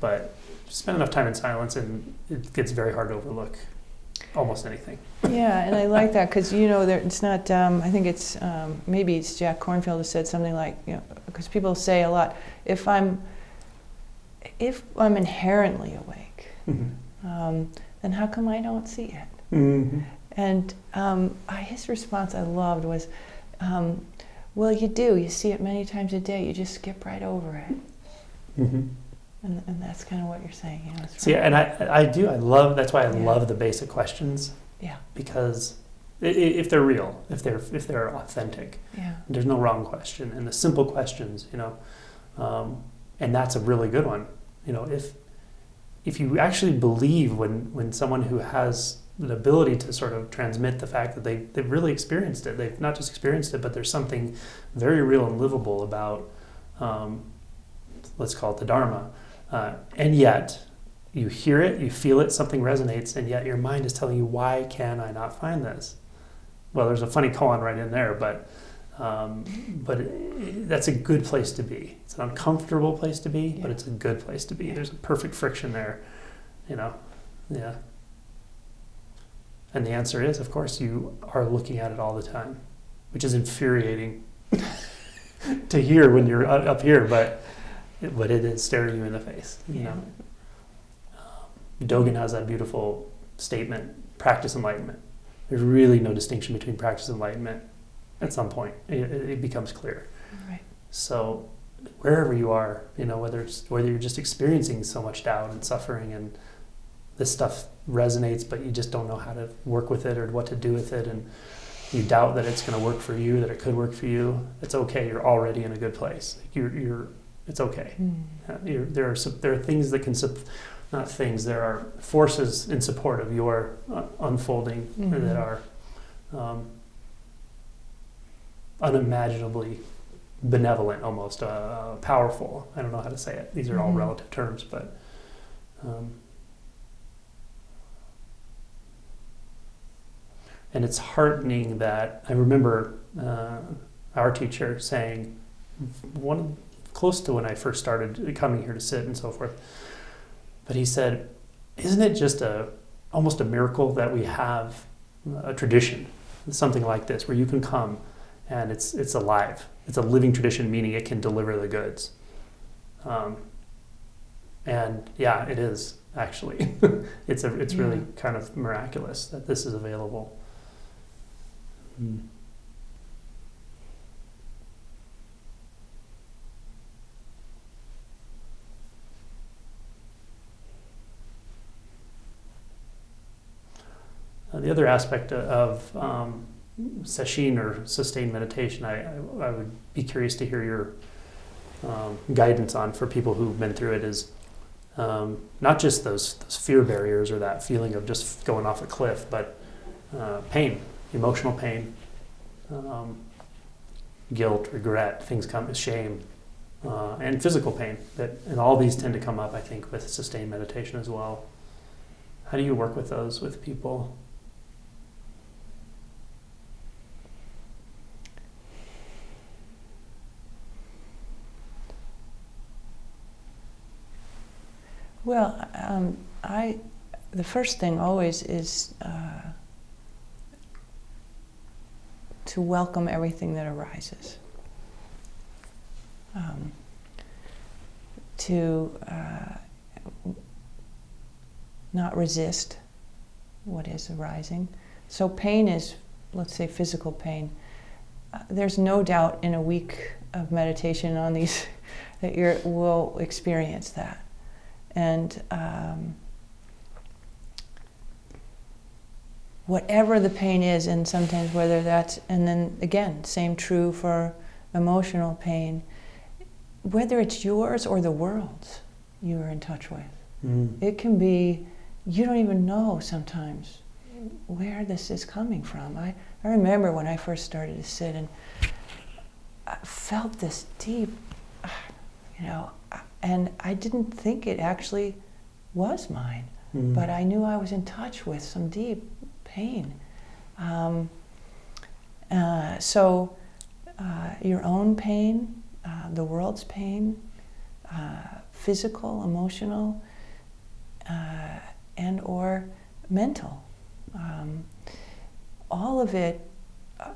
Speaker 1: But spend enough time in silence and it gets very hard to overlook almost anything.
Speaker 2: Yeah, and I like that because, you know, it's not, I think it's, maybe it's Jack Kornfield who said something like, you know, because people say a lot, if I'm inherently awake, then how come I don't see it?
Speaker 1: Mm-hmm.
Speaker 2: And his response I loved was, well, you do. You see it many times a day. You just skip right over it.
Speaker 1: Mm-hmm.
Speaker 2: And that's kind of what you're saying. You know, it's
Speaker 1: See,
Speaker 2: right.
Speaker 1: and I do. I love. That's why I
Speaker 2: Yeah.
Speaker 1: love the basic questions.
Speaker 2: Yeah.
Speaker 1: Because if they're real, if they're authentic,
Speaker 2: Yeah.
Speaker 1: there's no wrong question. And the simple questions, you know, and that's a really good one. You know, if you actually believe when someone who has the ability to sort of transmit the fact that they've really experienced it, they've not just experienced it, but there's something very real and livable about, let's call it the Dharma. And yet, you hear it, you feel it, something resonates, and yet your mind is telling you, why can I not find this? Well, there's a funny koan right in there, but that's a good place to be. It's an uncomfortable place to be, but it's a good place to be. There's a perfect friction there, you know, yeah. And the answer is, of course, you are looking at it all the time, which is infuriating to hear when you're up here, but it is staring you in the face, you know. Dogen has that beautiful statement, practice enlightenment. There's really no distinction between practice and enlightenment. At some point, it becomes clear.
Speaker 2: Right.
Speaker 1: So wherever you are, you know, whether you're just experiencing so much doubt and suffering and this stuff resonates, but you just don't know how to work with it or what to do with it, and you doubt that it's going to work for you, that it could work for you, it's okay. You're already in a good place. It's okay. There are things that can not things. There are forces in support of your unfolding that are unimaginably benevolent, almost powerful. I don't know how to say it. These are all relative terms, but. And it's heartening that I remember our teacher saying, close to when I first started coming here to sit and so forth, but he said, isn't it just almost a miracle that we have a tradition, something like this, where you can come and it's alive. It's a living tradition, meaning it can deliver the goods. And yeah, it is actually. It's really kind of miraculous that this is available. The other aspect of sesshin or sustained meditation, I would be curious to hear your guidance on for people who've been through it, is not just those fear barriers or that feeling of just going off a cliff, but pain, emotional pain, guilt, regret, things come, shame, and physical pain. And all these tend to come up, I think, with sustained meditation as well. How do you work with those with people?
Speaker 2: Well, the first thing always is to welcome everything that arises. To not resist what is arising. So pain is, let's say, physical pain. There's no doubt in a week of meditation on these that you will experience that. And whatever the pain is, and sometimes whether that's, and then again, same true for emotional pain, whether it's yours or the world's you are in touch with. It can be, you don't even know sometimes where this is coming from. I remember when I first started to sit and I felt this deep, and I didn't think it actually was mine, but I knew I was in touch with some deep pain. So your own pain, the world's pain, physical, emotional, and or mental. All of it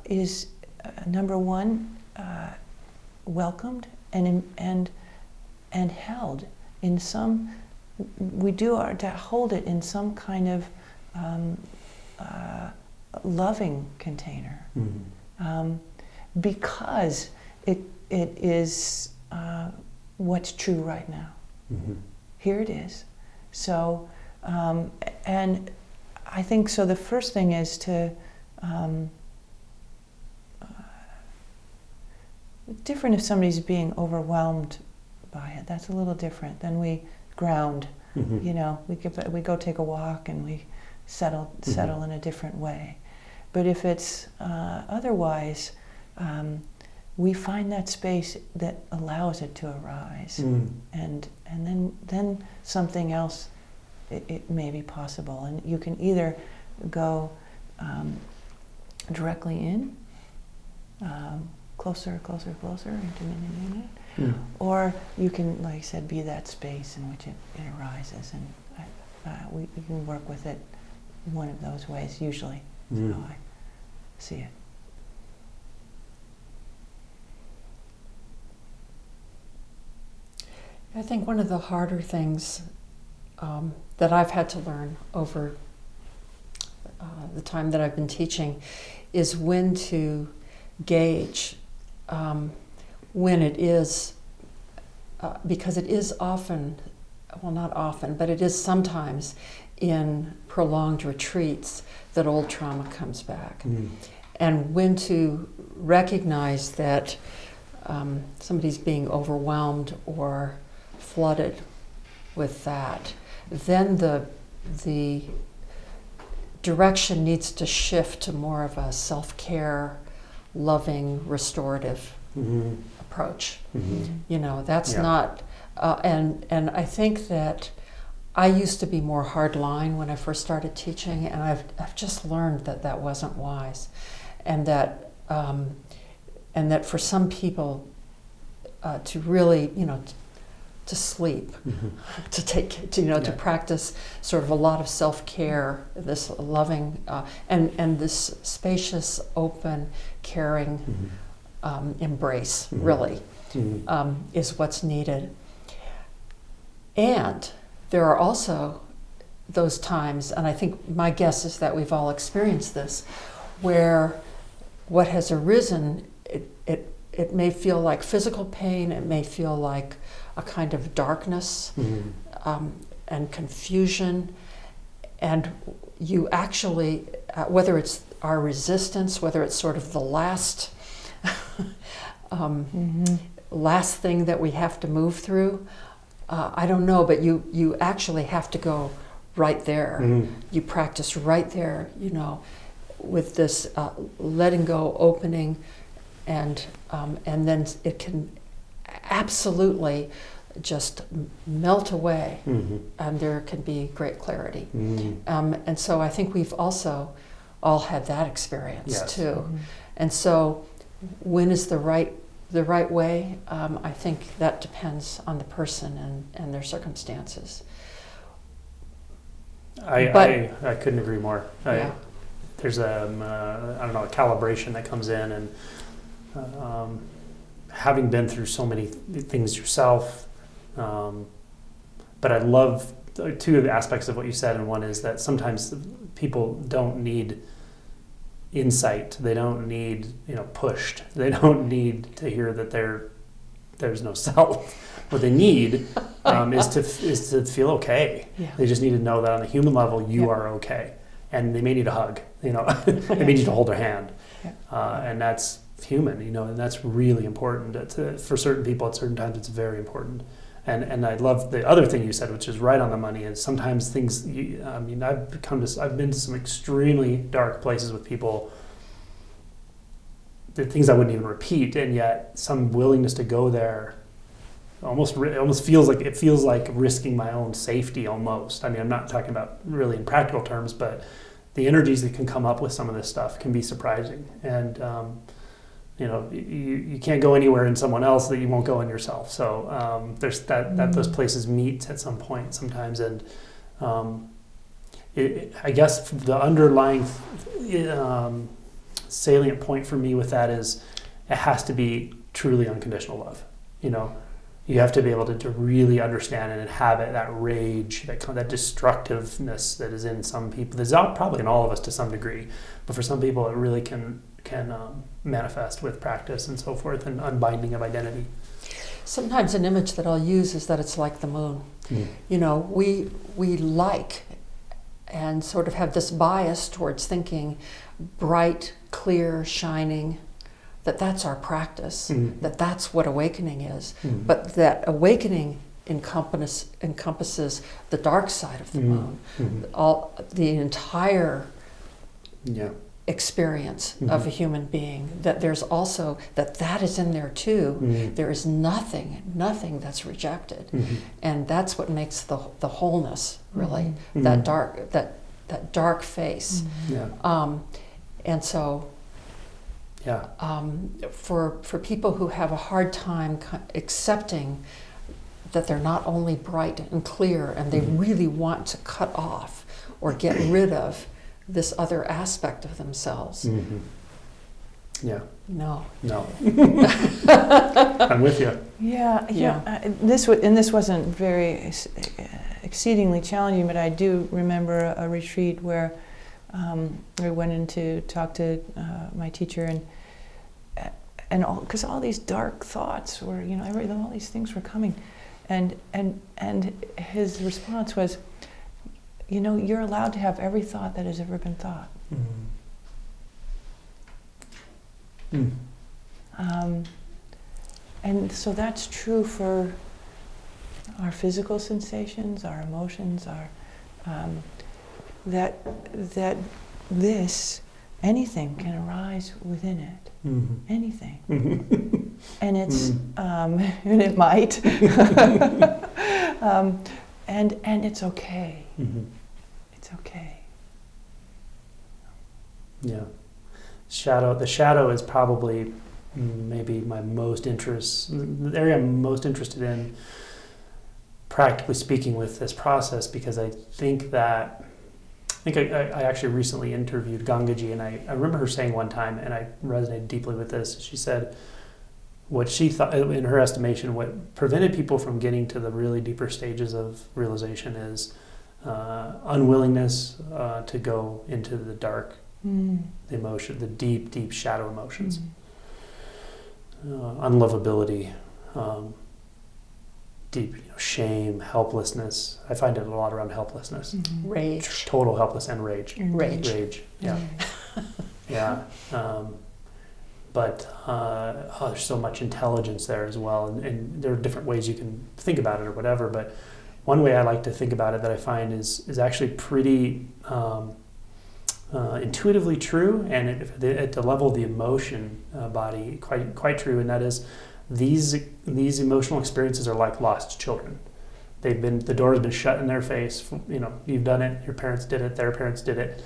Speaker 2: is number one, welcomed and held in some. We to hold it in some kind of loving container, because it is what's true right now. Here it is. So, and I think so. The first thing is to different if somebody's being overwhelmed by it. That's a little different. Then we ground. You know, we go take a walk and we settle in a different way. But if it's otherwise, we find that space that allows it to arise, and then something else it may be possible. And you can either go directly in, closer, into minute. Or you can, like I said, be that space in which it arises, and you can work with it one of those ways, usually, is how I see it.
Speaker 3: I think one of the harder things that I've had to learn over the time that I've been teaching is when to gauge when it is, because it is often, well, not often, but it is sometimes in prolonged retreats that old trauma comes back. And when to recognize that somebody's being overwhelmed or flooded with that, then the direction needs to shift to more of a self-care, loving, restorative approach. You know, that's not, and I think that I used to be more hardline when I first started teaching, and I've just learned that that wasn't wise, and that for some people to really, you know, to sleep, to practice sort of a lot of self-care, this loving and this spacious, open, caring embrace, really, is what's needed. And there are also those times, and I think my guess is that we've all experienced this, where what has arisen, it may feel like physical pain, it may feel like a kind of darkness and confusion, and you actually, whether it's our resistance, whether it's sort of the last last thing that we have to move through, I don't know, but you actually have to go right there. You practice right there, you know, with this letting go, opening, and then it can absolutely just melt away, and there can be great clarity. And so I think we've also all had that experience too. And so when is the right way? I think that depends on the person and their circumstances.
Speaker 1: I couldn't agree more.
Speaker 3: Yeah.
Speaker 1: There's a calibration that comes in, and having been through so many things yourself, but I love two of the aspects of what you said, and one is that sometimes people don't need insight, they don't need, you know, pushed, they don't need to hear that there's no self. What they need is to feel okay. They just need to know that on a human level you are okay, and they may need a hug, you know. They may need to hold their hand, and that's human, you know, and that's really important. For certain people at certain times it's very important. And I love the other thing you said, which is right on the money, is sometimes things, I've been to some extremely dark places with people, the things I wouldn't even repeat, and yet some willingness to go there almost feels like risking my own safety almost. I mean, I'm not talking about really in practical terms, but the energies that can come up with some of this stuff can be surprising. And you can't go anywhere in someone else that you won't go in yourself. So there's that those places meet at some point sometimes, and I guess the underlying salient point for me with that is it has to be truly unconditional love. You have to be able to really understand and inhabit that rage, that destructiveness that is in some people. There's probably in all of us to some degree, but for some people it really can manifest with practice and so forth, and unbinding of identity.
Speaker 3: Sometimes an image that I'll use is that it's like the moon. We like and sort of have this bias towards thinking bright, clear, shining, that's our practice, that's what awakening is. But that awakening encompasses the dark side of the moon, the entire experience of a human being, that there's also, that is in there too. There is nothing that's rejected. And that's what makes the wholeness, really, that dark face. And so for people who have a hard time accepting that they're not only bright and clear, and they really want to cut off or get rid of this other aspect of themselves. No.
Speaker 1: I'm with you.
Speaker 2: This wasn't very exceedingly challenging, but I do remember a retreat where we went in to talk to my teacher, and because all these dark thoughts were, all these things were coming, and his response was, you're allowed to have every thought that has ever been thought. And so that's true for our physical sensations, our emotions, anything can arise within it. Anything. And it's, and it might. And it's okay. It's okay.
Speaker 1: Yeah. The shadow is probably maybe the area I'm most interested in, practically speaking, with this process, because I think I actually recently interviewed Gangaji, and I remember her saying one time, and I resonated deeply with this. She said what she thought, in her estimation, what prevented people from getting to the really deeper stages of realization is unwillingness to go into the dark emotion, the deep shadow emotions. Unlovability, deep shame, helplessness. I find it a lot around helplessness.
Speaker 3: Rage.
Speaker 1: Total helpless and rage.
Speaker 3: Rage.
Speaker 1: Yeah. Yeah. But there's so much intelligence there as well, and there are different ways you can think about it or whatever, but one way I like to think about it that I find is actually pretty intuitively true, and at the level of the emotion body, quite true, and that is these emotional experiences are like lost children. The door has been shut in their face. You've done it, your parents did it, their parents did it.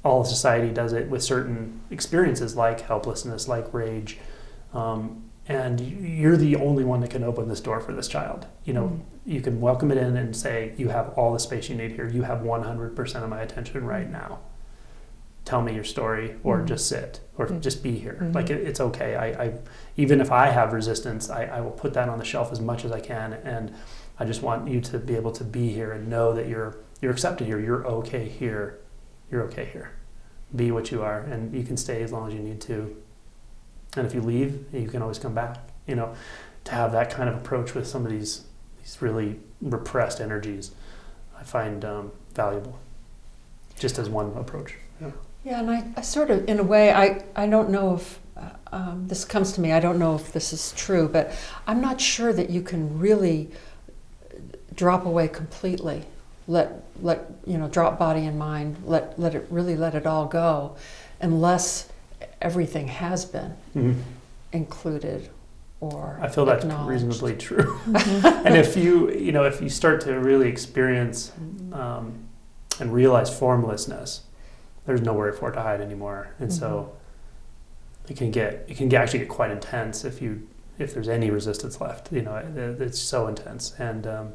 Speaker 1: All of society does it with certain experiences like helplessness, like rage, and you're the only one that can open this door for this child. You can welcome it in and say, you have all the space you need here. You have 100% of my attention right now. Tell me your story, or just sit, or just be here. Like it's okay. I even if I have resistance, I will put that on the shelf as much as I can, and I just want you to be able to be here and know that you're accepted here. You're okay here. You're okay here. Be what you are, and you can stay as long as you need to. And if you leave, you can always come back. To have that kind of approach with some of these really repressed energies, I find valuable. Just as one approach.
Speaker 3: Yeah, and I sort of, in a way, I don't know if this comes to me. I don't know if this is true, but I'm not sure that you can really drop away completely. Drop body and mind, let it all go, unless everything has been included or
Speaker 1: I feel that's reasonably true. And if you start to really experience and realize formlessness, there's nowhere for it to hide anymore. And so actually get quite intense if there's any resistance left. It's so intense. And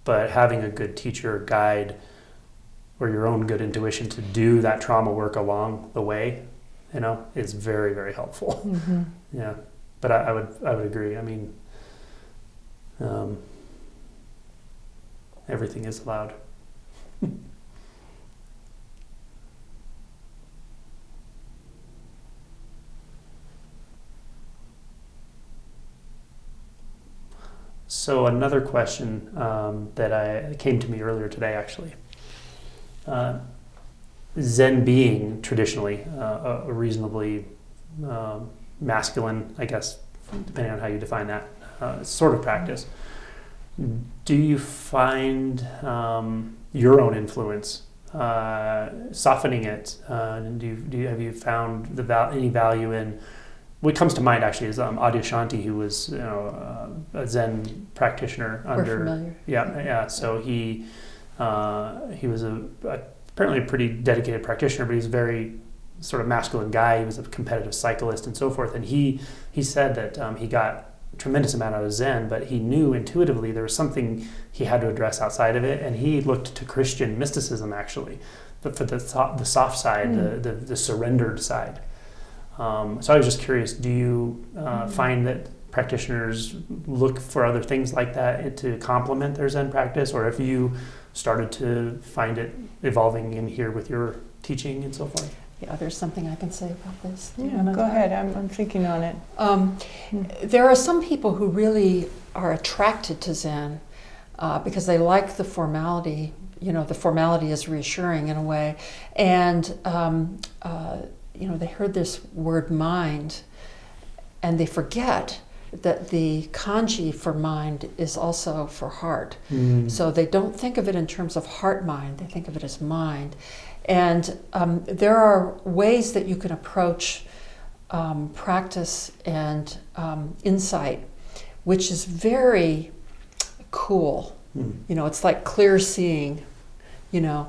Speaker 1: but having a good teacher, guide, or your own good intuition to do that trauma work along the way, is very, very helpful.
Speaker 2: Mm-hmm.
Speaker 1: Yeah, but I would agree. I mean, everything is allowed. So another question that came to me earlier today, actually. Zen being traditionally a reasonably masculine, I guess, depending on how you define that, sort of practice. Do you find your own influence softening it? Have you found any value in? What comes to mind actually is Adyashanti, who was a Zen practitioner
Speaker 3: We're familiar.
Speaker 1: Yeah. So he was apparently a pretty dedicated practitioner, but he was a very sort of masculine guy. He was a competitive cyclist and so forth. And he said that he got a tremendous amount out of Zen, but he knew intuitively there was something he had to address outside of it. And he looked to Christian mysticism actually, but for the soft side, the surrendered side. So I was just curious, do you find that practitioners look for other things like that to complement their Zen practice, or have you started to find it evolving in here with your teaching and so forth?
Speaker 3: Yeah, there's something I can say about this.
Speaker 2: Yeah, go ahead. I'm thinking on it.
Speaker 3: There are some people who really are attracted to Zen because they like the formality. The formality is reassuring in a way, and they heard this word mind, and they forget that the kanji for mind is also for heart. So they don't think of it in terms of heart-mind, they think of it as mind. And there are ways that you can approach practice and insight, which is very cool. It's like clear seeing. You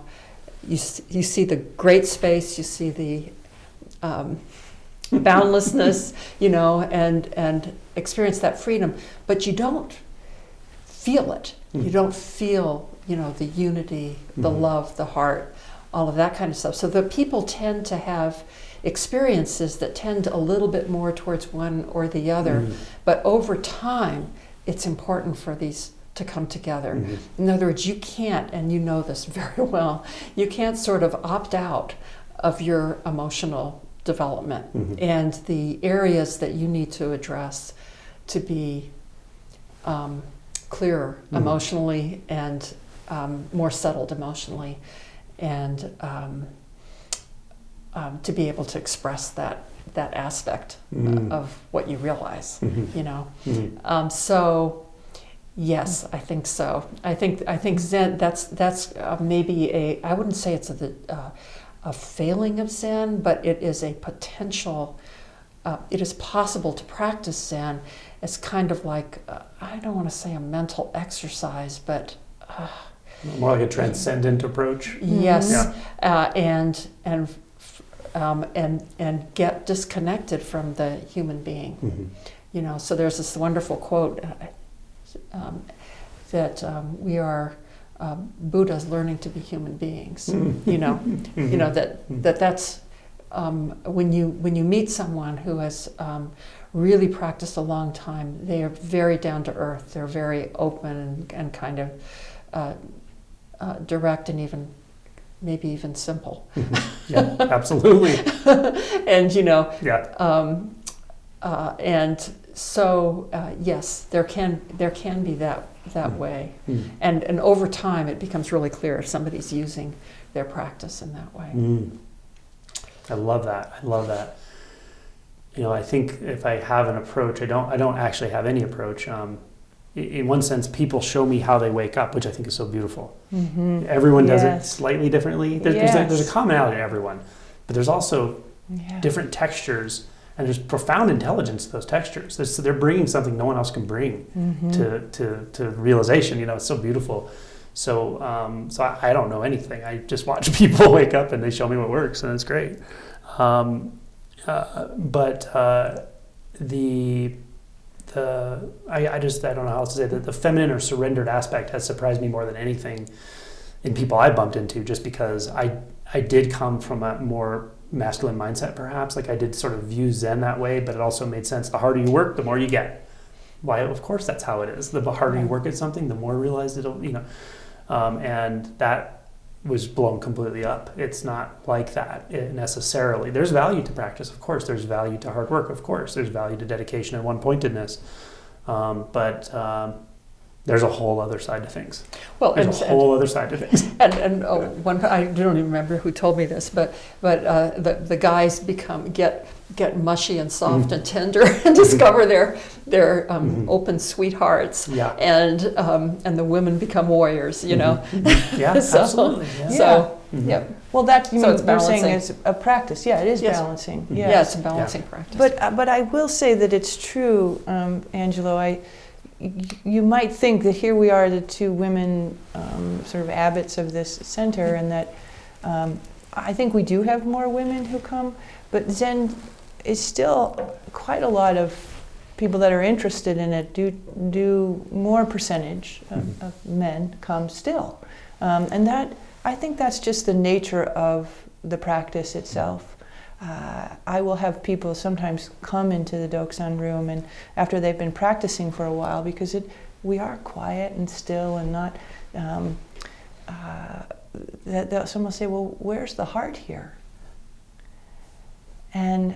Speaker 3: see the great space, you see the boundlessness, and experience that freedom, but you don't feel it. You don't feel, the unity, the love, the heart, all of that kind of stuff. So the people tend to have experiences that tend a little bit more towards one or the other, but over time, it's important for these to come together. In other words, you can't, and you know this very well, you can't sort of opt out of your emotional development and the areas that you need to address to be clearer emotionally and more settled emotionally, and to be able to express that aspect of what you realize. So yes, I think so. I think Zen. That's maybe I wouldn't say it's a failing of Zen, but it is a potential. It is possible to practice Zen as kind of like I don't want to say a mental exercise, but
Speaker 1: more like a transcendent approach.
Speaker 3: Yes, and get disconnected from the human being. So there's this wonderful quote that we are Buddhas learning to be human beings. That's when you meet someone who has really practiced a long time, they are very down to earth. They're very open and kind of direct and maybe even simple.
Speaker 1: Yeah, absolutely.
Speaker 3: And
Speaker 1: Yeah.
Speaker 3: and so yes, there can be that way, and over time it becomes really clear if somebody's using their practice in that way.
Speaker 1: I love that. I think if I have an approach, I don't actually have any approach. In one sense, people show me how they wake up, which I think is so beautiful. Everyone does it slightly differently. There's a commonality to everyone, but there's also different textures, and there's profound intelligence to those textures. They're bringing something no one else can bring to realization. It's so beautiful. So I don't know anything. I just watch people wake up and they show me what works, and it's great. but I don't know how else to say that the feminine or surrendered aspect has surprised me more than anything in people I bumped into, just because I did come from a more masculine mindset, perhaps. Like, I did sort of view Zen that way, but it also made sense. The harder you work, the more you get. Why? Of course, that's how it is. The harder you work at something, the more you realize it'll, and that was blown completely up. It's not like that necessarily. There's value to practice, of course. There's value to hard work, of course. There's value to dedication and one-pointedness. But there's a whole other side to things.
Speaker 3: Well,
Speaker 1: there's a whole other side to things.
Speaker 3: And I don't even remember who told me this, but the guys get mushy and soft and tender and discover their open sweethearts, and the women become warriors.
Speaker 1: Yeah,
Speaker 3: So,
Speaker 1: absolutely. Yeah.
Speaker 3: So
Speaker 2: Well, that
Speaker 3: So it's
Speaker 2: you're saying
Speaker 3: balancing.
Speaker 2: is a practice. Yeah, it is
Speaker 3: Yes.
Speaker 2: balancing.
Speaker 1: Mhm.
Speaker 3: yeah, it's a balancing practice.
Speaker 2: But I will say that it's true, Angelo. You might think that here we are, the two women sort of abbots of this center, and that I think we do have more women who come, but Zen is still quite a lot of people that are interested in it. Do more percentage of men come still, and that, I think that's just the nature of the practice itself. I will have people sometimes come into the Doksan room, and after they've been practicing for a while, because we are quiet and still and not, someone will say, well, where's the heart here? And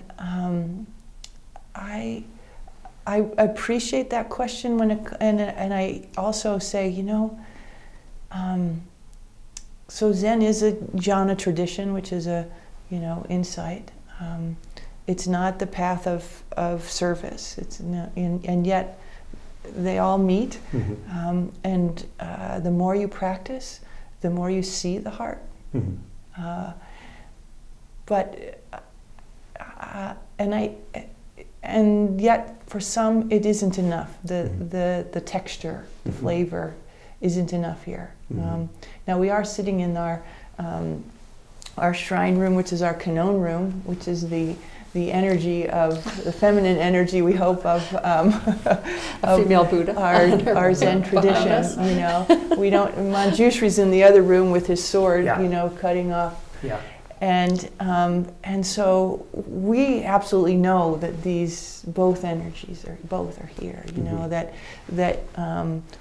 Speaker 2: I appreciate that question and I also say, so Zen is a jhana tradition, which is a insight. It's not the path of service. It's not, and yet they all meet. And the more you practice, the more you see the heart. And yet for some it isn't enough. The texture, the flavor, isn't enough here. Now we are sitting in our shrine room, which is our Kanon room, which is the energy of the feminine energy, we hope, of
Speaker 3: female Buddha,
Speaker 2: our Zen tradition. We don't. Manjushri's in the other room with his sword, cutting off.
Speaker 1: Yeah.
Speaker 2: And so we absolutely know that these both energies are here. That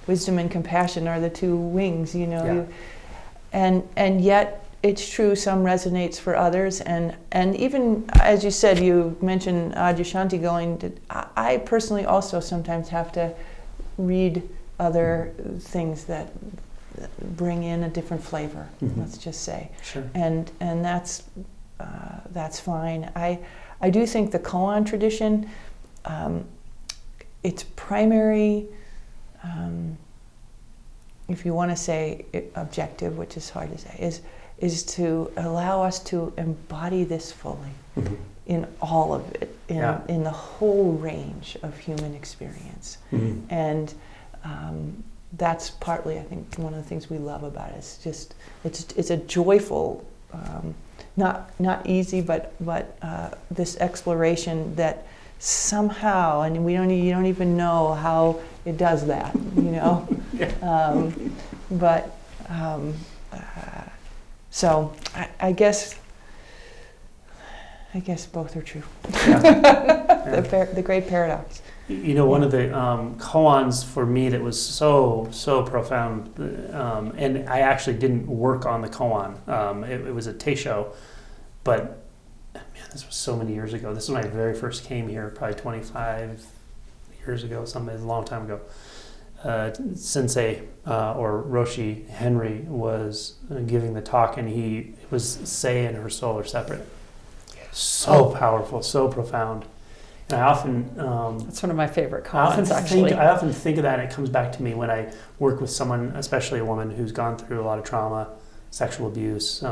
Speaker 2: wisdom and compassion are the two wings. And yet. It's true, some resonates for others, and even, as you said, you mentioned Adyashanti going to, I personally also sometimes have to read other things that bring in a different flavor, let's just say.
Speaker 1: Sure.
Speaker 2: And that's fine. I do think the koan tradition, its primary, if you want to say objective, which is hard to say, is to allow us to embody this fully in all of it, in the whole range of human experience. And that's partly, I think, one of the things we love about it. It's a joyful, not easy, but this exploration that somehow, and you don't even know how it does that, So I guess both are true. The great paradox.
Speaker 1: One of the koans for me that was so profound, and I actually didn't work on the koan. It was a teisho, but man, this was so many years ago. This is when I very first came here, probably 25 years ago, a long time ago. Sensei or Roshi Henry was giving the talk, and it was Sei and her soul are separate. So powerful, so profound. And I often
Speaker 3: that's one of my favorite comments.
Speaker 1: I often think of that, and it comes back to me when I work with someone, especially a woman who's gone through a lot of trauma, sexual abuse,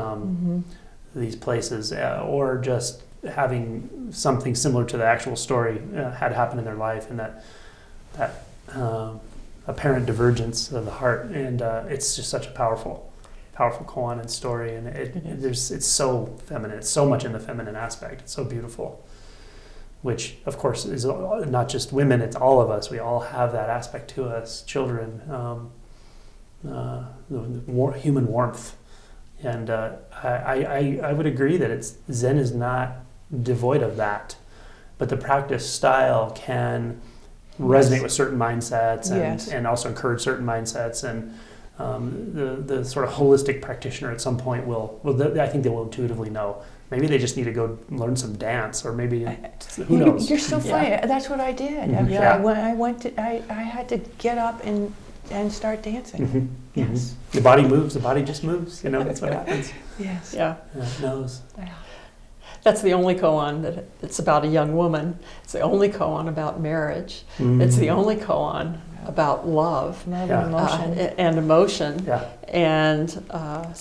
Speaker 1: these places, or just having something similar to the actual story had happened in their life, and that apparent divergence of the heart, and it's just such a powerful koan and story, and it's so feminine. It's so much in the feminine aspect. It's so beautiful. which of course is not just women, it's all of us. We all have that aspect to us, children, human warmth. And I would agree that Zen is not devoid of that, but the practice style can resonate with certain mindsets and also encourage certain mindsets. And the sort of holistic practitioner at some point I think they will intuitively know. Maybe they just need to go learn some dance, or maybe who knows.
Speaker 2: You're so funny. Yeah. That's what I did.
Speaker 1: Mm-hmm.
Speaker 2: I had to get up and start dancing.
Speaker 1: Mm-hmm.
Speaker 2: Yes.
Speaker 1: Mm-hmm. The body moves. The body just moves. That's what happens.
Speaker 2: Yes.
Speaker 3: Yeah.
Speaker 1: It knows.
Speaker 2: Yeah.
Speaker 3: That's the only koan that it's about a young woman. It's the only koan about marriage.
Speaker 1: Mm.
Speaker 3: It's the only koan about love
Speaker 2: And emotion.
Speaker 3: and emotion.
Speaker 1: Yeah.
Speaker 3: And important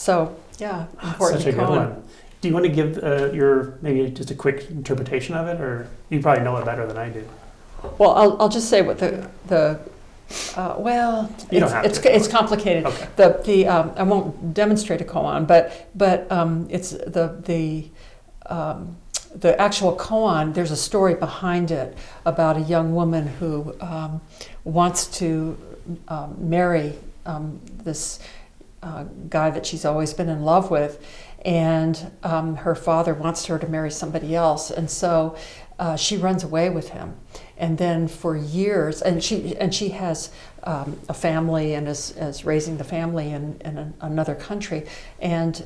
Speaker 1: Such a good
Speaker 3: koan.
Speaker 1: one. Do you want to give your maybe just a quick interpretation of it, or you probably know it better than I do?
Speaker 3: Well, I'll just say what the
Speaker 1: You don't have to.
Speaker 3: It's complicated.
Speaker 1: Okay.
Speaker 3: I won't demonstrate a koan, but it's the actual koan. There's a story behind it about a young woman who wants to marry this guy that she's always been in love with, and her father wants her to marry somebody else, and so she runs away with him. And then for years, and she has a family and is raising the family in another country, and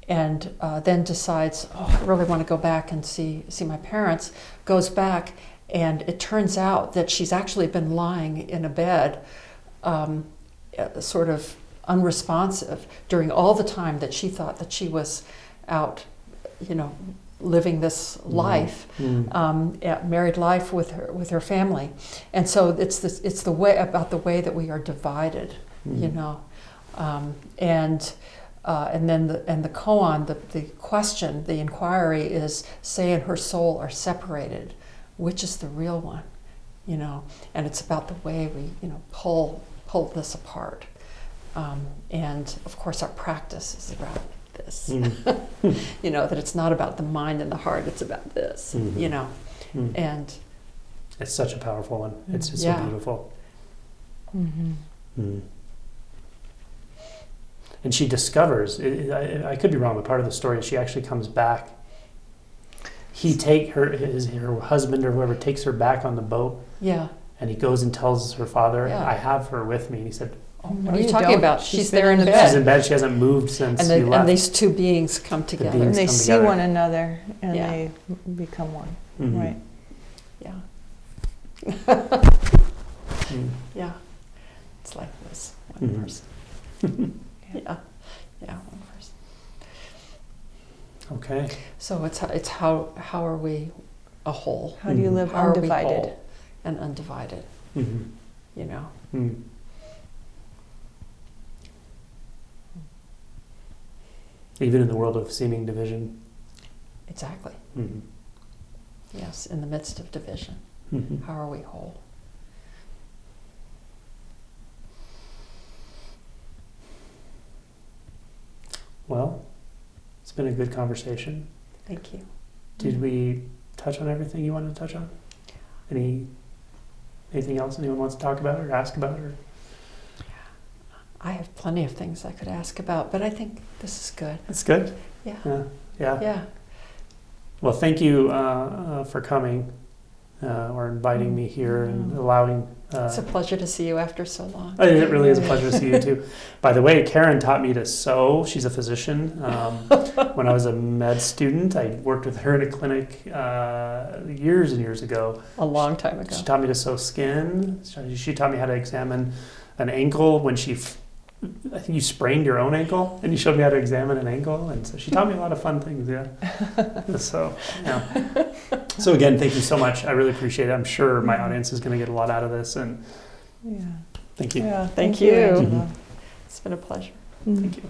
Speaker 3: then decides, I really want to go back and see my parents. Goes back, and it turns out that she's actually been lying in a bed, sort of unresponsive during all the time that she thought that she was out, living this life, married life with her family. And so it's the way that we are divided, and then the koan, the question, the inquiry is, say and her soul are separated, which is the real one, and it's about the way we pull this apart, and of course our practice is about this, that it's not about the mind and the heart, it's about this, and
Speaker 1: it's such a powerful one. It's just so beautiful.
Speaker 2: Mm-hmm.
Speaker 1: Mm. And she discovers, I could be wrong, but part of the story is she actually comes back. Her husband or whoever takes her back on the boat.
Speaker 3: Yeah.
Speaker 1: And he goes and tells her father, I have her with me. And he said,
Speaker 3: what are you talking about? She's there in bed.
Speaker 1: She's in bed. She hasn't moved since you left.
Speaker 3: And these two beings come together.
Speaker 2: And they see one another, and they become one.
Speaker 1: Mm-hmm.
Speaker 2: Right.
Speaker 3: Yeah. Yeah. It's like this. One person. Yeah. Yeah, one person.
Speaker 1: Okay.
Speaker 3: So it's how are we a whole?
Speaker 2: How do you live
Speaker 3: How
Speaker 2: undivided?
Speaker 3: Are we whole and undivided?
Speaker 1: Mm-hmm. Mm. Even in the world of seeming division.
Speaker 3: Exactly.
Speaker 1: Mm-hmm.
Speaker 3: Yes, in the midst of division.
Speaker 1: Mm-hmm.
Speaker 3: How are we whole?
Speaker 1: Well, it's been a good conversation.
Speaker 3: Thank you.
Speaker 1: Did we touch on everything you wanted to touch on? Anything else anyone wants to talk about or ask about? Or?
Speaker 3: I have plenty of things I could ask about, but I think this is good.
Speaker 1: It's good?
Speaker 3: Yeah.
Speaker 1: Yeah. Well, thank you for coming or inviting me here and allowing...
Speaker 3: it's a pleasure to see you after so long.
Speaker 1: It really is a pleasure to see you too. By the way, Karen taught me to sew. She's a physician. When I was a med student, I worked with her in a clinic years and years ago.
Speaker 3: A long time ago.
Speaker 1: She taught me to sew skin. She taught me how to examine an ankle when I think you sprained your own ankle, and you showed me how to examine an ankle, and so she taught me a lot of fun things. So again, thank you so much. I really appreciate it. I'm sure my audience is going to get a lot out of this, and thank you.
Speaker 2: Yeah,
Speaker 3: thank you.
Speaker 2: Angela.
Speaker 3: It's been a pleasure.
Speaker 2: Mm-hmm.
Speaker 1: Thank you.